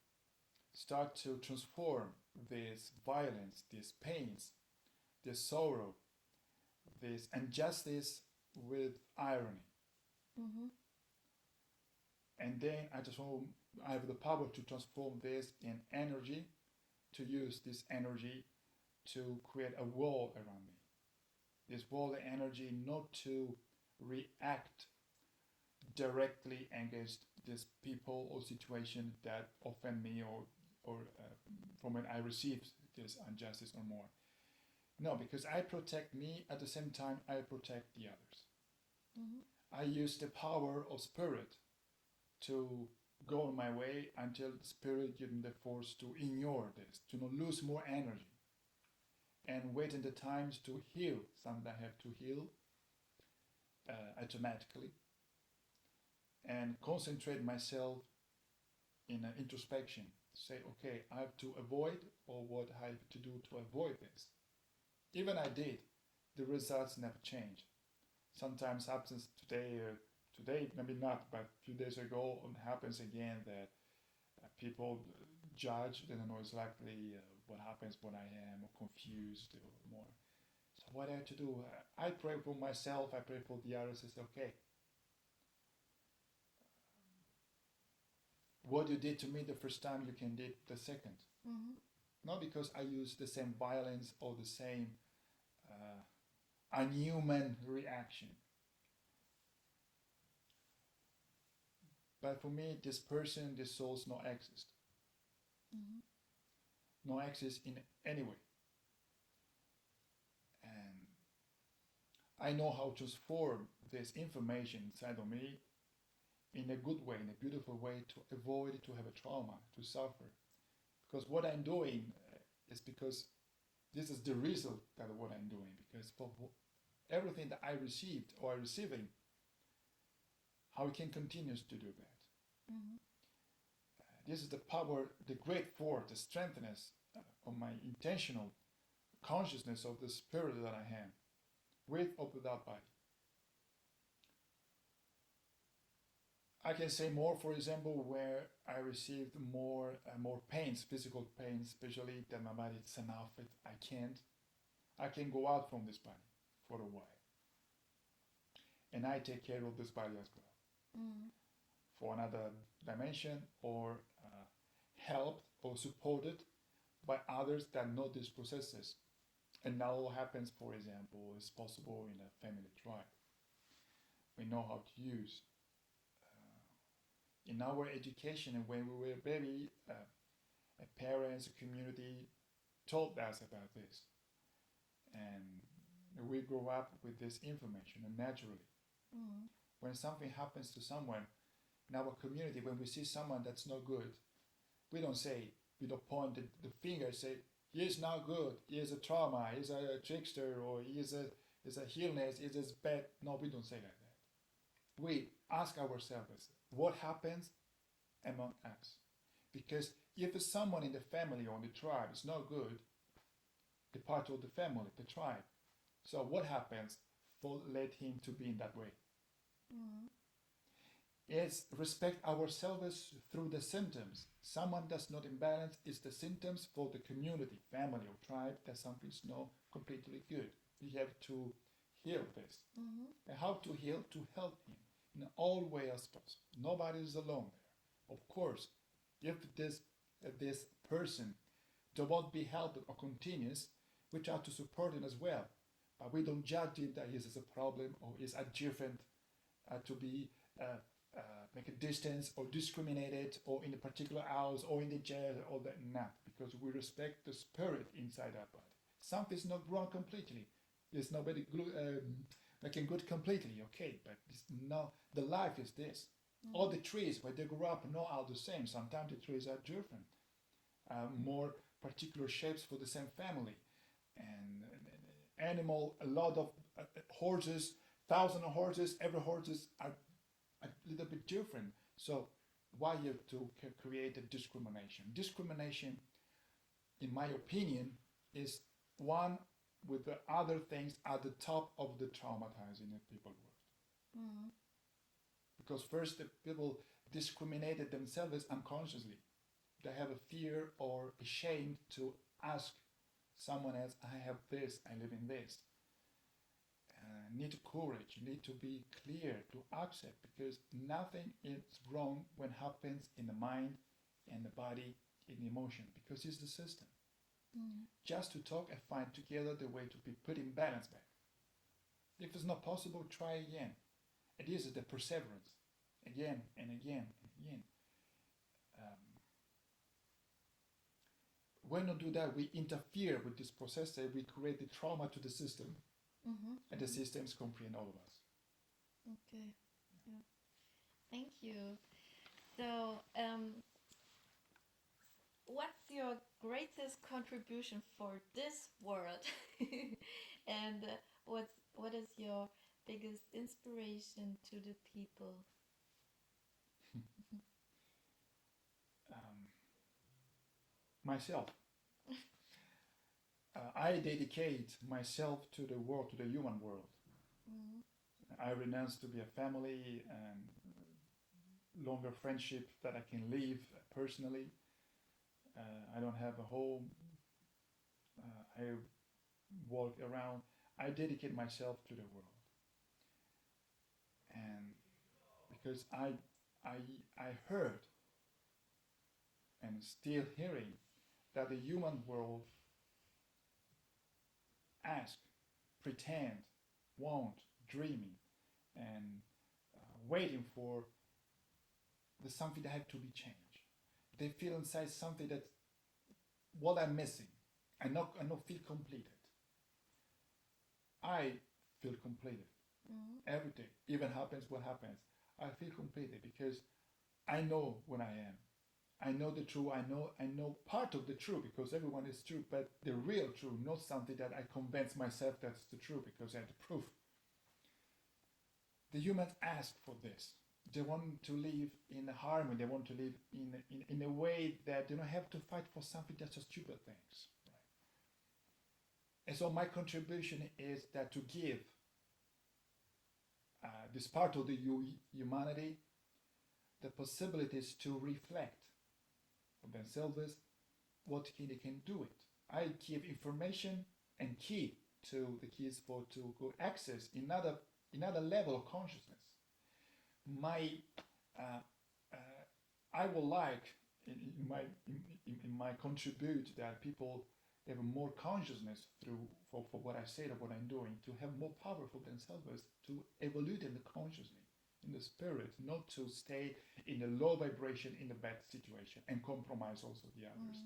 start to transform this violence, these pains, this sorrow, this injustice with irony. Mm-hmm. And then I have the power to transform this in energy, to use this energy to create a wall around me. This wall of energy not to react directly against these people or situation that offend me or from when I receive this injustice or more. No, because I protect me at the same time I protect the others. Mm-hmm. I use the power of spirit to go on my way until the spirit gives me the force to ignore this, to not lose more energy, and wait in the times to heal something I have to heal automatically, and concentrate myself in an introspection. Say, okay, I have to avoid, or what I have to do to avoid this. Even I did, the results never change. Sometimes happens today maybe not, but a few days ago it happens again that people judge. They don't know exactly what happens when I am confused or more. So what I have to do, I pray for myself. I pray for the others. It's okay. What you did to me the first time, you can do it the second. Mm-hmm. Not because I use the same violence or the same uh, unhuman reaction. But for me, this person, this soul's no exist. Mm-hmm. No exist in any way. And I know how to transform this information inside of me in a good way, in a beautiful way, to avoid to have a trauma, to suffer. Because what I'm doing is because this is the result that of what I'm doing. Because everything that I received or I'm receiving, how we can continue to do that. Mm-hmm. This is the power, the great force, the strengthness of my intentional consciousness of the spirit that I am, with or without body. I can say more, for example, where I received more pains, physical pain, especially that my body is enough. I can go out from this body for a while, and I take care of this body as well Mm-hmm. for another dimension, or helped or supported by others that know these processes. And now what happens, for example, is possible in a family tribe. We know how to use. In our education, and when we were baby, parents, a community told us about this. And we grow up with this information, and naturally. Mm-hmm. When something happens to someone in our community, when we see someone that's no good, we don't say, we don't point the finger, say, he is not good, he is a trauma, he is a trickster, or he is a illness, he is bad. No, we don't say like that. We ask ourselves, what happens among us? Because if someone in the family or in the tribe is not good, the part of the family, the tribe, so what happens for let him to be in that way? Mm-hmm. Is respect ourselves through the symptoms. Someone that's not in balance is the symptoms for the community, family, or tribe that something's not completely good. We have to heal this. Mm-hmm. And how to heal? To help him in all ways as possible. Nobody is alone there. Of course, if this person does not be helped or continues, we try to support him as well. But we don't judge him that he has a problem or is a different to be make a distance or discriminated or in a particular house or in the jail or that, not, because we respect the spirit inside our body. Something's not wrong completely. There's nobody making good completely, okay, but it's not, the life is this. Mm-hmm. All the trees where they grow up not all the same. Sometimes the trees are different, more particular shapes for the same family. And animal, a lot of horses, thousands of horses, every horses are a little bit different. So why you have to create a discrimination? Discrimination, in my opinion, is one with the other things at the top of the traumatizing in people world. Mm-hmm. Because first the people discriminated themselves unconsciously. They have a fear or a shame to ask someone else, I have this, I live in this. Need courage, you need to be clear to accept, because nothing is wrong when happens in the mind and the body, in the emotion, because it's the system. Mm-hmm. Just to talk and find together the way to be put in balance back. If it's not possible, try again. And this is the perseverance, again and again and again. When we do that, we interfere with this process and we create the trauma to the system. Mm-hmm. And the systems comprehend all of us. Okay. Yeah. Thank you. So, what's your greatest contribution for this world? And what is your biggest inspiration to the people? Myself. I dedicate myself to the world, to the human world. Mm-hmm. I renounce to be a family and longer friendship that I can live personally. I don't have a home. I walk around. I dedicate myself to the world, and because I heard and still hearing that the human world ask, pretend, want, dreaming, and waiting for the something that had to be changed. They feel inside something that what I'm missing. I not feel completed. I feel completed every day. Even happens what happens. I feel completed because I know what I am. I know the truth. I know part of the truth because everyone is true, but the real truth, not something that I convince myself that's the truth because I have the proof. The humans ask for this. They want to live in harmony. They want to live in a way that they don't have to fight for something that's just stupid things. Right? And so my contribution is that to give this part of the humanity the possibilities to reflect for themselves what they can do it. I give information and key to the kids for to go access another level of consciousness. My uh, I would like in my contribute that people have more consciousness through for what I said or what I'm doing to have more power for themselves to evolve in the consciously in the spirit, not to stay in a low vibration in a bad situation and compromise also the others.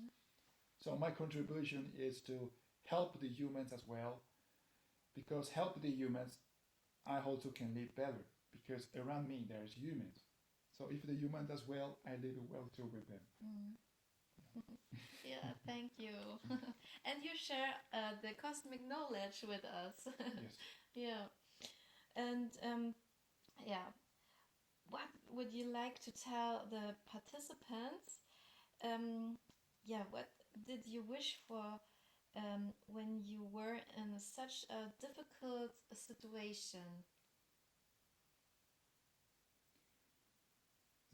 So my contribution is to help the humans as well, because help the humans, I also can live better because around me there's humans. So if the human does well, I live well too with them. Yeah, thank you. And you share the cosmic knowledge with us. Yes. Yeah. And yeah, what would you like to tell the participants? Yeah, what did you wish for when you were in such a difficult situation?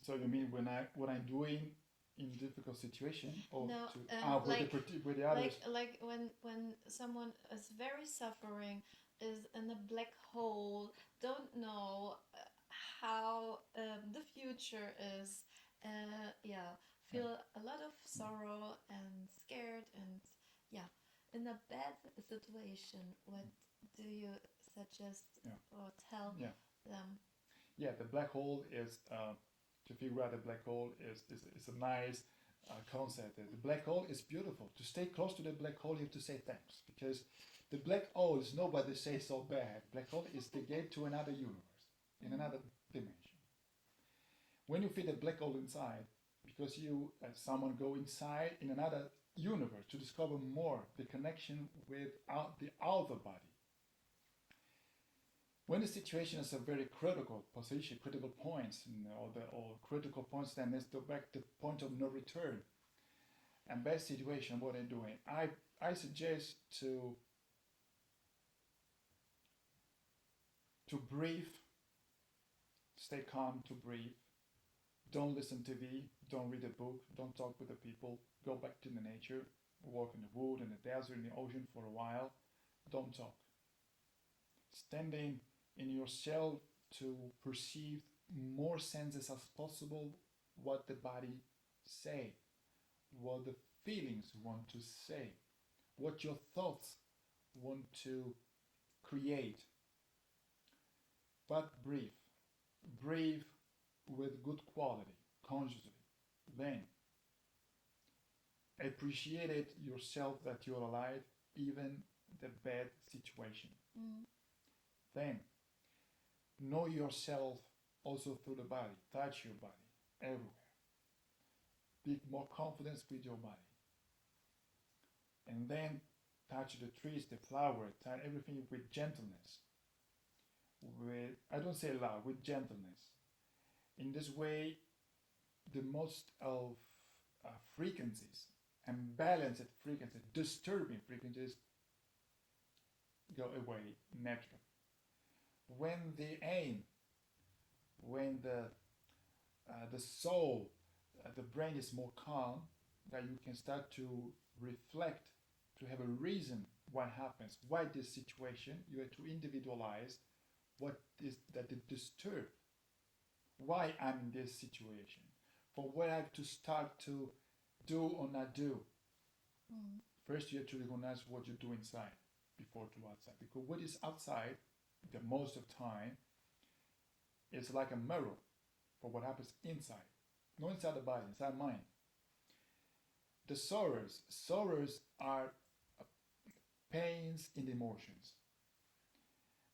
So you mean what I'm doing in difficult situation, or No, to like with the others? like when someone is very suffering, is in a black hole, don't know how the future is, yeah, Yeah. feel a lot of sorrow and scared and yeah, in a bad situation. What do you suggest Yeah. or tell Yeah. them? Yeah. The black hole is to figure out the black hole is a nice concept. The black hole is beautiful. To stay close to the black hole, you have to say thanks, because the black hole is nobody says so bad. Black hole is the gate to another universe, in another dimension. When you fit a black hole inside, because you someone go inside in another universe to discover more the connection with the outer body. When the situation is a very critical position, critical points, or critical points, then it's the point of no return. And bad situation, what I'm doing, I suggest to breathe, stay calm, to breathe. Don't listen to TV, don't read a book, don't talk with the people, go back to the nature, walk in the wood, in the desert, in the ocean for a while. Don't talk. Standing in yourself to perceive more senses as possible what the body say, what the feelings want to say, what your thoughts want to create. But breathe. Breathe with good quality, consciously. Then appreciate it yourself that you're alive, even the bad situation. Then know yourself also through the body. Touch your body everywhere. Be more confidence with your body. And then touch the trees, the flower, touch everything with gentleness. With I don't say loud, with gentleness. In this way, the most of frequencies, unbalanced frequencies, disturbing frequencies go away naturally. When the aim, when the soul, the brain is more calm, that you can start to reflect, to have a reason what happens, why this situation. You have to individualize what is that it disturbed, why I'm in this situation, for what I have to start to do or not do. First, you have to recognize what you do inside before to outside, because what is outside, the most of the time, is like a mirror for what happens inside, not inside the body, inside mind. The sorrows are pains in the emotions,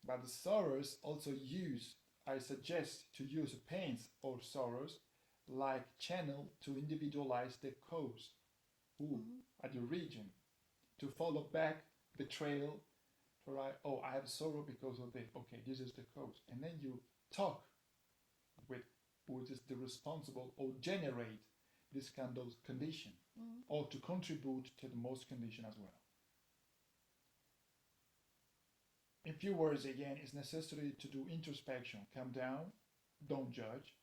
but the sorrows also use. I suggest to use pains or sorrows like channel to individualize the cause, who at the region, to follow back the trail, I have sorrow because of this. Okay, this is the cause. And then you talk with who is the responsible or generate this kind of condition or to contribute to the most condition as well. In few words, again, it's necessary to do introspection. Calm down, don't judge,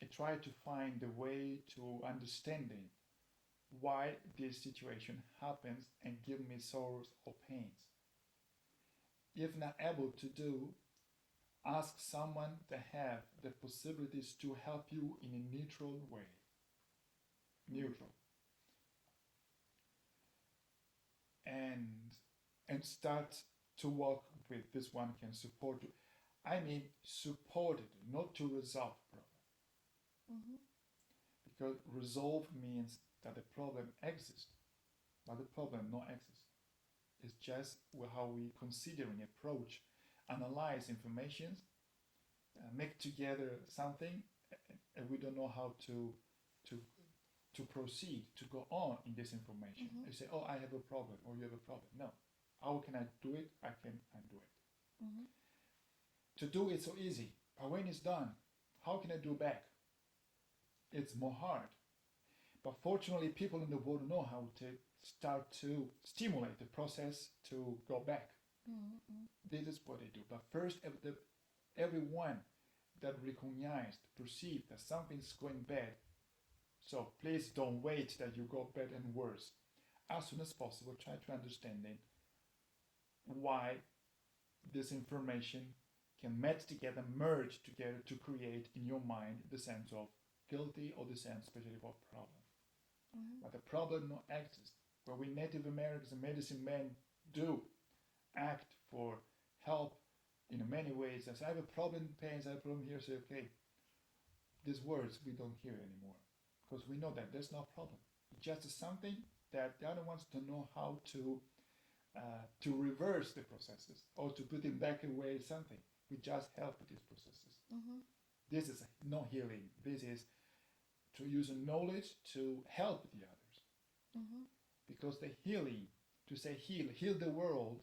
and try to find the way to understanding why this situation happens and give me sorrows or pains. If not able to do, ask someone to have the possibilities to help you in a neutral way. Neutral. And start to work with this one can support you. I mean support it, not to resolve problem. Because resolve means that the problem exists, but the problem not exist. It's just how we considering approach, analyze information, make together something, and we don't know how to proceed to go on in this information. You say, "Oh, I have a problem," or "You have a problem." No, how can I do it? I can undo it. To do it so easy, but when it's done, how can I do back? It's more hard. But fortunately, people in the world know how to start to stimulate the process to go back. This is what they do. But first, everyone that recognize, perceive that something's going bad. So please don't wait that you go bad and worse. As soon as possible, try to understand why this information can match together, merge together to create in your mind the sense of guilty or the sense especially of problem. But the problem not exists. Where we Native Americans and medicine men do act for help in many ways. As I have a problem, pains, I have a problem here, say, okay, these words we don't hear anymore. Because we know that there's no problem. It's just something that the other wants to know how to reverse the processes or to put them back away something. We just help with these processes. This is no healing. This is to use knowledge to help the others. Because the healing, to say heal the world,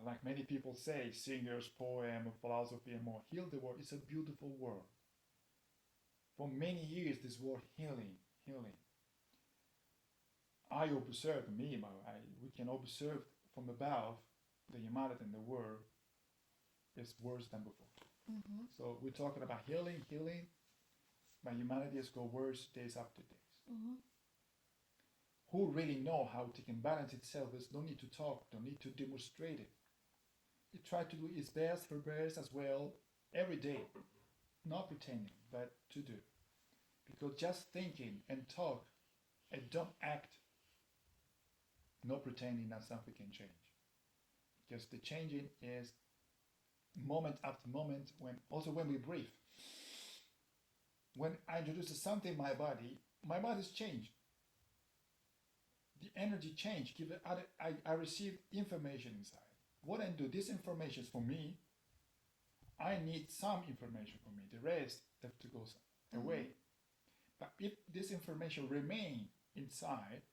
like many people say, singers, poem, philosophy and more, heal the world. It's a beautiful word. For many years, this word healing. I observe, we can observe from above the humanity in the world is worse than before. So we're talking about healing, but humanity has got worse days after days. Who really know how to can balance itself is don't need to talk, don't need to demonstrate it. It try to do its best for best as well every day. Not pretending, but to do. Because just thinking and talk and don't act, not pretending that something can change. Because the changing is moment after moment when we breathe. When I introduce something in my body's changed. The energy change. I receive information inside. What I do, this information is for me. I need some information for me. The rest have to go away. But if this information remain inside,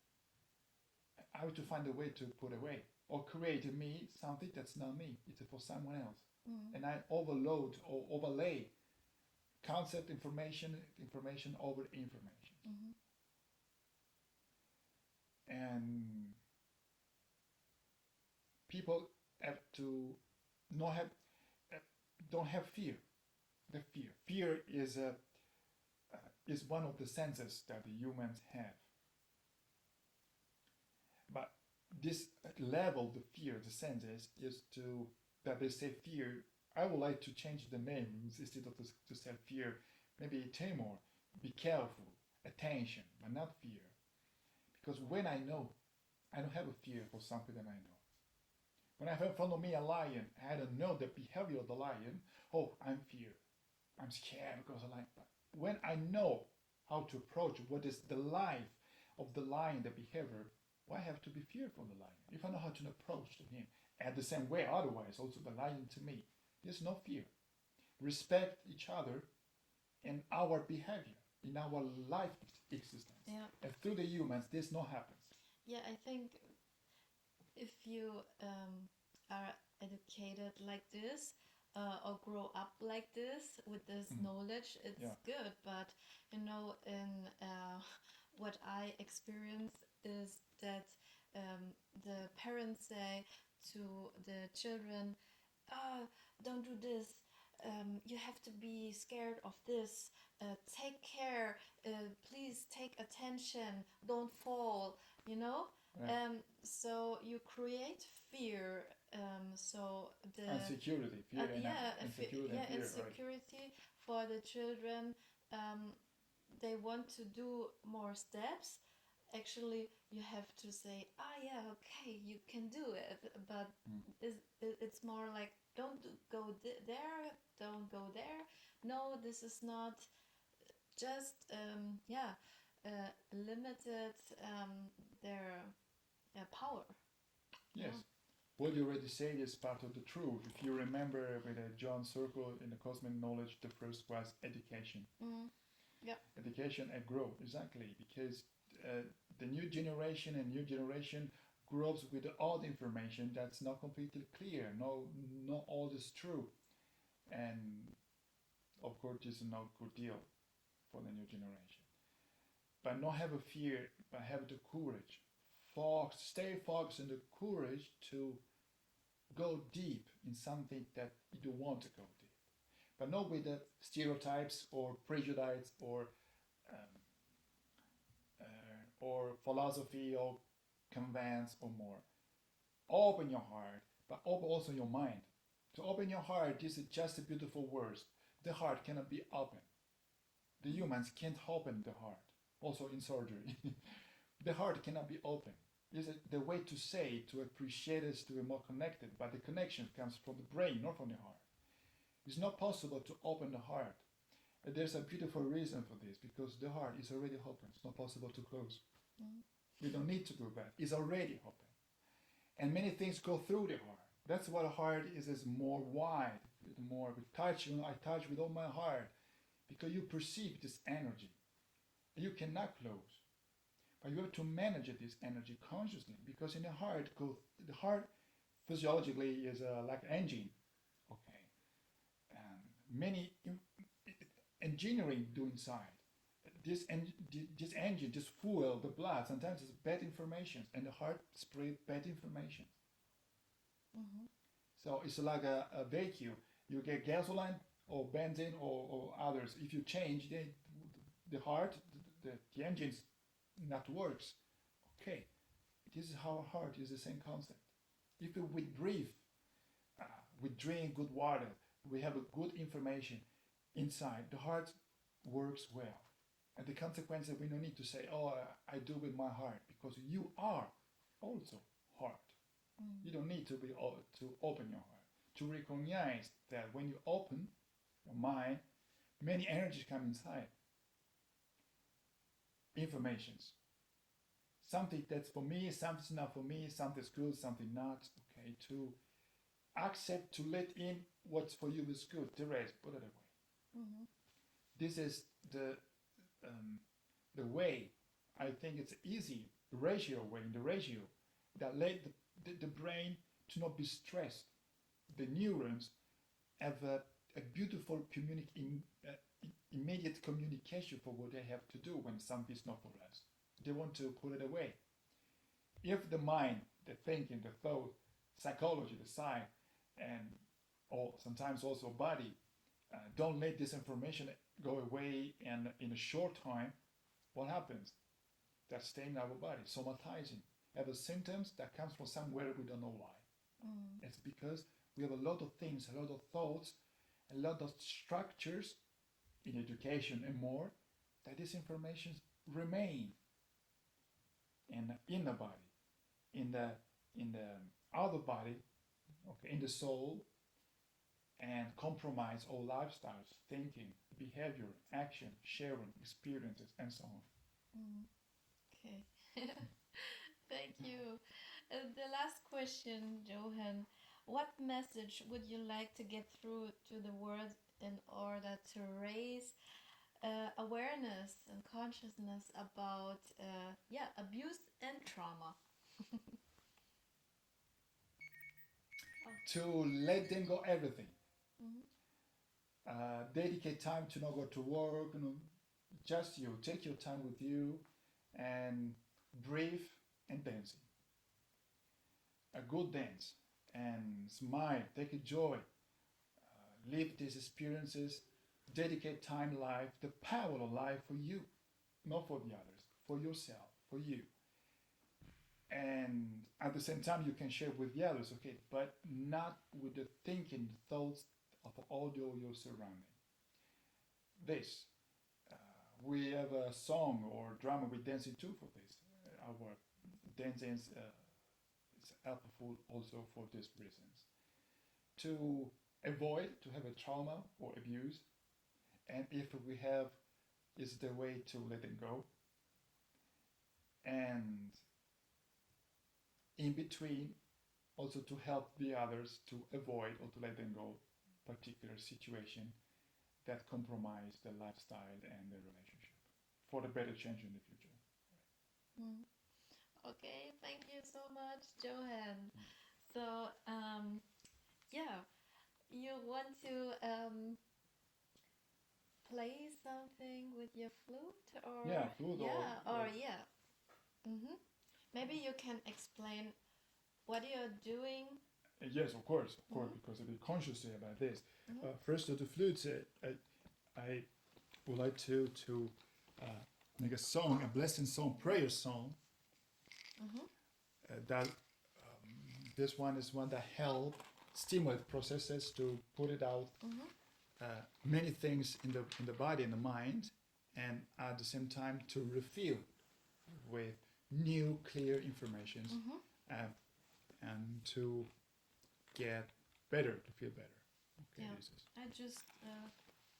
I have to find a way to put away or create in me something that's not me. It's for someone else. And I overload or overlay concept information over information. And people have to don't have fear. The fear is one of the senses that the humans have. But this level, the fear, the senses, is to that they say fear. I would like to change the name instead of to say fear. Maybe timor, be careful, attention, but not fear. Because when I know, I don't have a fear for something that I know. When I have in front of me a lion, I don't know the behavior of the lion. Oh, I'm fear. I'm scared because of lion. But when I know how to approach what is the life of the lion, the behavior, why have to be fearful of the lion? If I know how to approach to him at the same way, otherwise also the lion to me, there's no fear. Respect each other in our behavior, in our life existence. Yeah. And through the humans, this not happens. Yeah, I think if you are educated like this, or grow up like this with this knowledge, it's good. But in what I experience is that the parents say to the children, don't do this. You have to be scared of this. Take care. Please take attention. Don't fall. You know. Right. So you create fear. So the Insecurity, fear, and insecurity, and fear, insecurity for the children. They want to do more steps. Actually, you have to say, yeah, okay, you can do it. But it's more like, don't go there, don't go there. No, this is not just limited their power. Yes. What you already said is part of the truth. If you remember with John Circle in the Cosmic Knowledge, the first was education. Yeah. Education and growth, exactly, because the new generation grows with all the information that's not completely clear. No, not all is true, and of course, this is not a good deal for the new generation. But not have a fear, but have the courage. Stay focused on the courage to go deep in something that you want to go deep, but not with the stereotypes or prejudice or philosophy or convents or more. Open your heart, but open also your mind. To open your heart, this is just a beautiful word. The heart cannot be open. The humans can't open the heart. Also in surgery, the heart cannot be open. Is the way to say, to appreciate us, to be more connected, but the connection comes from the brain, not from the heart. It's not possible to open the heart. And there's a beautiful reason for this, because the heart is already open. It's not possible to close. We don't need to do that. It's already open. And many things go through the heart. That's what a heart is more wide, more with touch. I touch with all my heart, because you perceive this energy. You cannot close. But you have to manage this energy consciously, because in the heart physiologically is like an engine. Okay, and many engineering do inside this engine, just fuel the blood. Sometimes it's bad information, and the heart spread bad information. So it's like a vehicle. You get gasoline or benzene or others. If you change the heart, the engines not works. Okay, this is how heart is the same concept. If we breathe, we drink good water, we have a good information inside, the heart works well. And the consequence we don't need to say, oh, I do with my heart, because you are also heart. You don't need to open your heart, to recognize that when you open your mind, many energies come inside. Informations. Something that's for me, something's not for me, something's good, something not. Okay, to accept, to let in what's for you is good, the rest, put it away. This is the way. I think it's easy, the ratio that let the brain to not be stressed. The neurons have a beautiful immediate communication for what they have to do when something's not for us. They want to put it away. If the mind, the thinking, the thought, psychology, the side, or sometimes also body, don't let this information go away, and in a short time, what happens? That stay in our body, somatizing, have symptoms that comes from somewhere we don't know why. It's because we have a lot of things, a lot of thoughts, a lot of structures in education and more, that this information remain in the body, in the other body, okay, in the soul, and compromise all lifestyles, thinking, behavior, action, sharing, experiences, and so on. Okay. Thank you. The last question, Johan. What message would you like to get through to the world in order to raise awareness and consciousness about abuse and trauma? to let them go everything. Mm-hmm. Dedicate time to not go to work, just you. Take your time with you and breathe and dance. A good dance and smile, take a joy, live these experiences, dedicate time, life, the power of life for you, not for the others, for yourself, for you. And at the same time, you can share with the others, okay, but not with the thinking, thoughts of all your surrounding. This, we have a song or drama we dancing too for this. Our dancing is helpful also for these reasons. To avoid to have a trauma or abuse, and if we have, is the way to let them go. And in between, also to help the others to avoid or to let them go particular situation that compromise the lifestyle and the relationship for the better change in the future. Mm. Okay, thank you so much, Johan. So, yeah, you want to play something with your flute, or Yeah, food yeah, or or yeah. Mm-hmm. Maybe you can explain what you're doing. yes, of course, Mm-hmm. because to be conscious about this. Mm-hmm. First, of the flute, I would like to uh, make a song, a blessing song, prayer song. Mm-hmm. That this one is one that help stimulate processes to put it out Mm-hmm. many things in the body and the mind, and at the same time to refill with new clear informations, Mm-hmm. uh, and to get better, to feel better. Okay, Yeah, this is. I just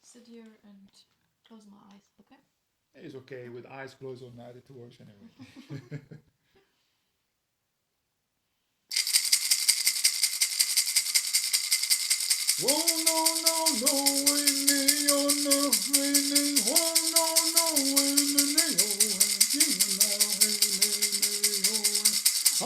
sit here and close my eyes. Okay. It's okay with eyes closed or not. It works anyway. Oh no no no winning oh no winning oh no no winning oh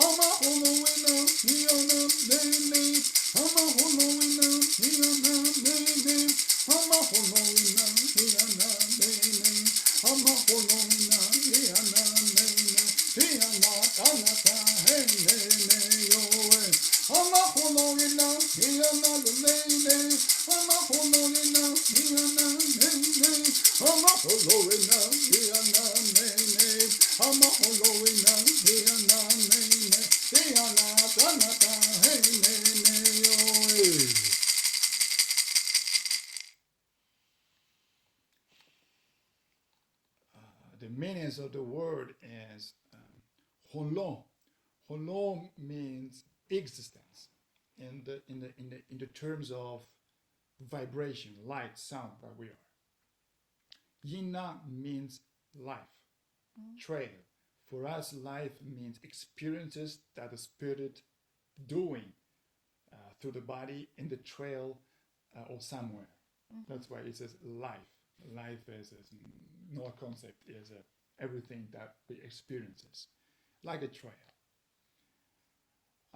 I'm a holo winner Fiona Nene I'm a holo winner Fiona Nene I'm a holo winner Fiona Nene I'm a holo winner Fiona Nene Fiona Tanaka Hey Nene Yo I'm a following now, here another lady. I'm a following now, here another lady. I'm a following now, here another lady. I'm a following now, here another lady. Here another, hey, lady, the meanings of the word is holon. Holon means existence in the terms of vibration, light, sound that we are. Yina means life, trail. For us, life means experiences that the spirit doing through the body in the trail or somewhere. Mm-hmm. That's why it says life. Life is no concept, is everything that we experiences, like a trail.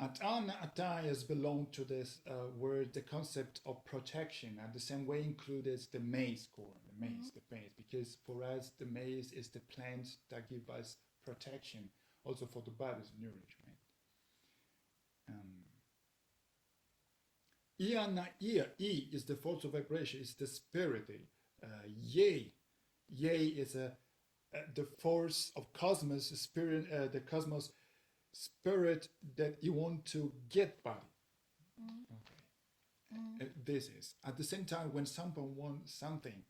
Atana attires belong to this word, the concept of protection, and the same way includes the maize corn, the maize, because for us the maize is the plant that give us protection, also for the body's nourishment. Iana ear, E is the force of vibration, is the spirit. Ye, Ye is the force of cosmos, spirit, the cosmos spirit that you want to get body. Okay. This is at the same time when someone wants something,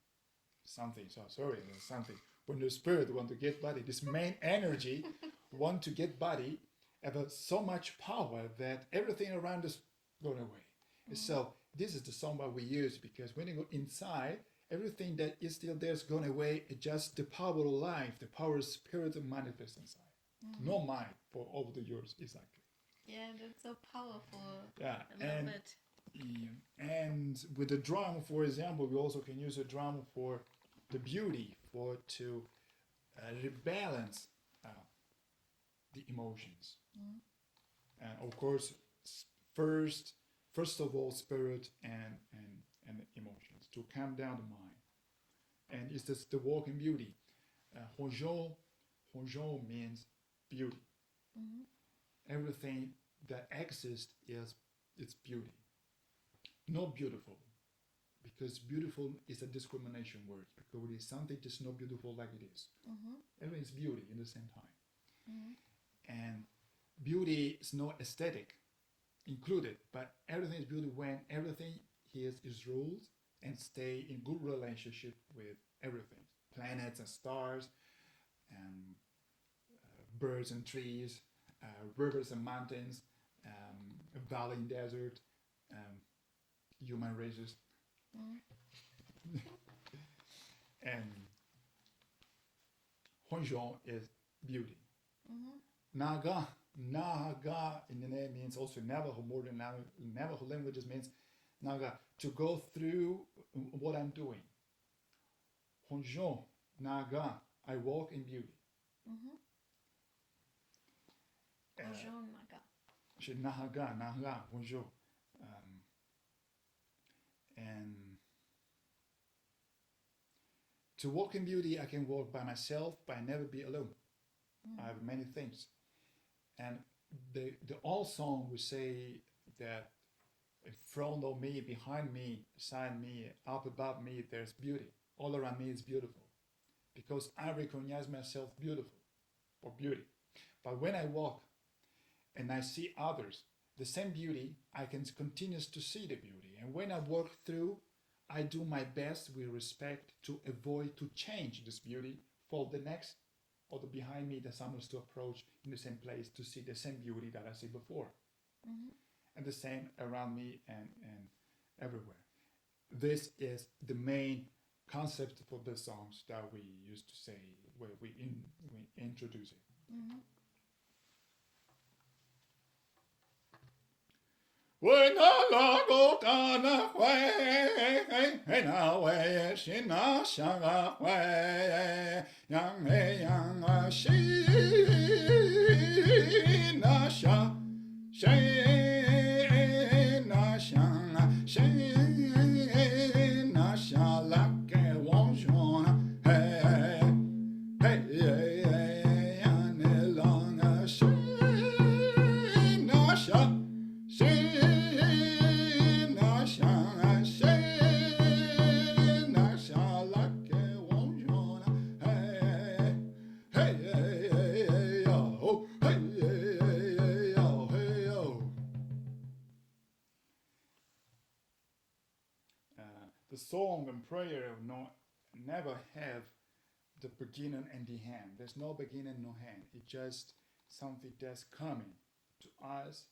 something. When the spirit want to get body, this main energy want to get body, have so much power that everything around us going away. So this is the song that we use because when you go inside, everything that is still there is going away. It's just the power of life, the power of spirit manifests inside. No mind for over the years, exactly. Yeah, that's so powerful. Yeah, I love it. And with the drum, for example, we also can use a drum for the beauty, for to rebalance the emotions. And of course, first first of all, spirit and emotions, to calm down the mind. And it's just the walk in beauty. Honjo, Honjo means beauty. Mm-hmm. Everything that exists is its beauty. Not beautiful, because beautiful is a discrimination word. Because it is something just not beautiful like it is. Mm-hmm. Everything is beauty in the same time. Mm-hmm. And beauty is not aesthetic included, but everything is beauty when everything is ruled and stay in good relationship with everything. Planets and stars, and birds and trees, rivers and mountains, valley and desert, um, human races, Mm-hmm. and Honjon is beauty. Mm-hmm. Naga, Naga in the name means also Navajo, more than Navajo languages means Naga, to go through what I'm doing. Honjon, Naga, I walk in beauty. Mm-hmm. Bonjour, Naga. Naga, Naga, Honjon. And to walk in beauty, I can walk by myself, but I never be alone. Mm-hmm. I have many things. And the old song would say that in front of me, behind me, beside me, up above me, there's beauty. All around me is beautiful. Because I recognize myself beautiful or beauty. But when I walk and I see others, the same beauty, I can continue to see the beauty. And when I walk through, I do my best with respect to avoid to change this beauty for the next or the behind me that someone's to approach in the same place to see the same beauty that I see before. Mm-hmm. And the same around me and everywhere. This is the main concept for the songs that we used to say where we introduce it. Mm-hmm. When I go down the way, and away, she not shang away, young, she not sha, she not shang, she not sha, like a won't hey, hey, hey, and long, she not sha. The song and prayer never have the beginning and the end. There's no beginning, no end. It's just something that's coming to us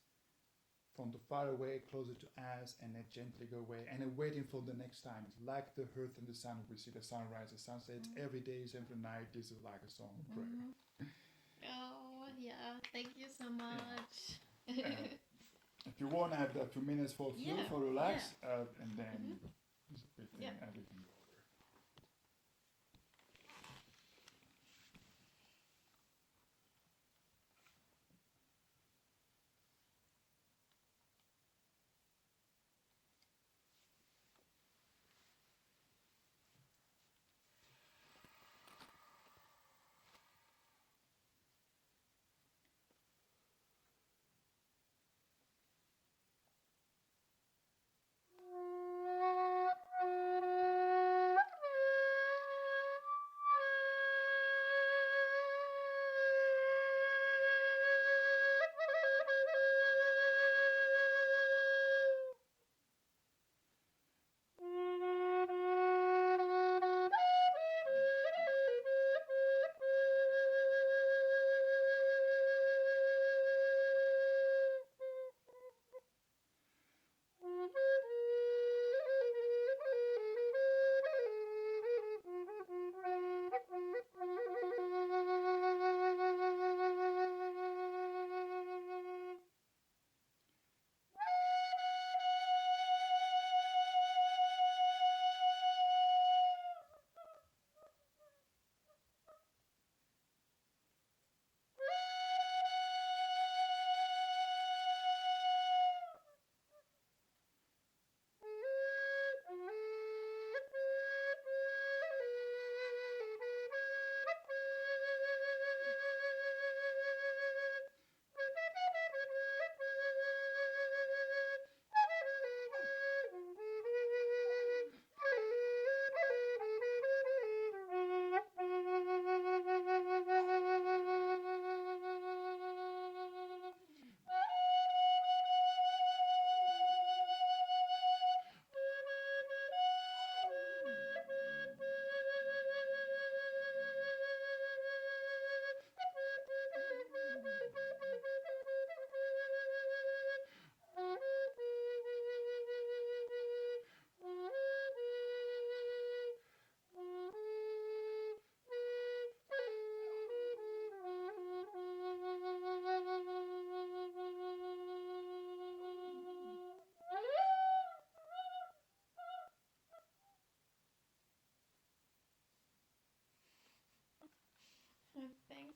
from the far away, closer to us, and then gently go away, and then waiting for the next time. It's like the earth and the sun. We see the sunrise, the sunset every day, every night. This is like a song of prayer. Mm-hmm. Oh, yeah. Thank you so much. If you want to have that 2 minutes for feel, for relax, and then everything go over.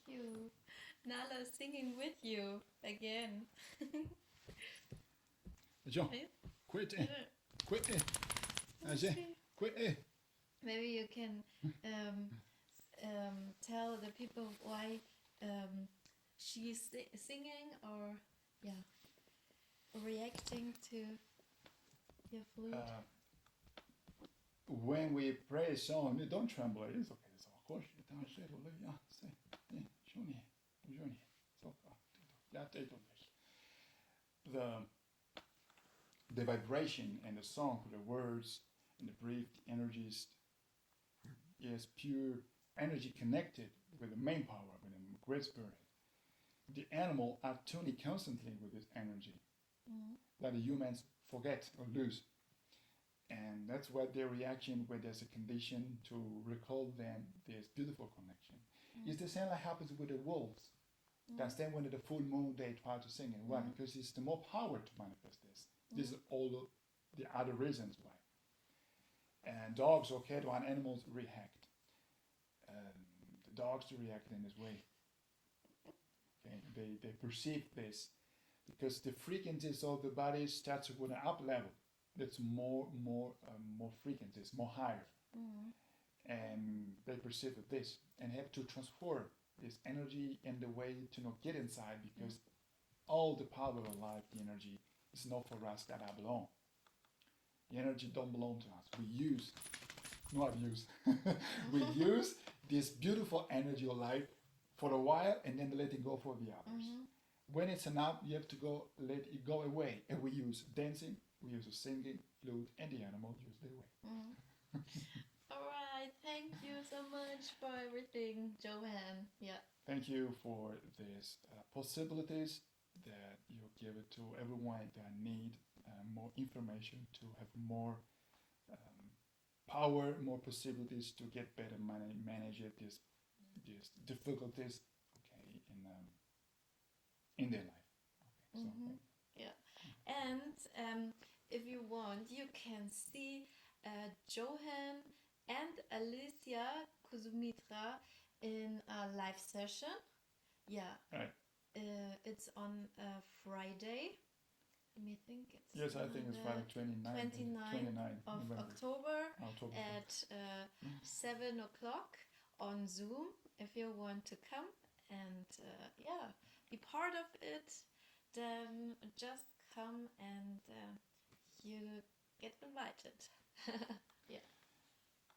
you. Nala singing with you again. John, quit it. Quit it. Quit it. Maybe you can tell the people why she's singing or reacting to your flute. When we pray a song, don't tremble. It's okay. It's of course. The vibration and the song, the words and the breath, the energies is pure energy connected with the main power, with the great spirit. The animal are tuning constantly with this energy that the humans forget or lose. And that's what their reaction when there's a condition to recall them this beautiful connection. It's the same that happens with the wolves. That's then when the full moon they try to sing it. Why? Because it's the more power to manifest this. This is all the other reasons why. And dogs or cat or animals react. The dogs react in this way. Okay, they perceive this because the frequencies of the body starts with an up level. That's more frequencies, more higher, and they perceive this and have to transfer this energy in the way to not get inside because all the power of life, the energy, is not for us that I belong. The energy don't belong to us. We use this beautiful energy of life for a while and then let it go for the others. When it's enough, you have to let it go away. And we use dancing, we use singing, flute, and the animal use the way. All right, thank you so much for everything, Johan. Yeah. Thank you for these possibilities that you give it to everyone that need more information to have more power, more possibilities to get better manage these difficulties, okay, in their life. Okay, so yeah, and if you want, you can see Johan and Alicia Kuzumitra in a live session. Yeah. Right. It's on Friday. Let me think. Yes, I think it's Friday 29th of November. October at 7 o'clock on Zoom. If you want to come and be part of it, then just come and you get invited. Yeah.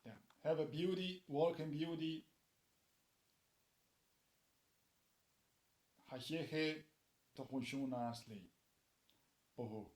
Yeah. Have a beauty, walk in beauty. Hashehe tohunshuna asli. Oho.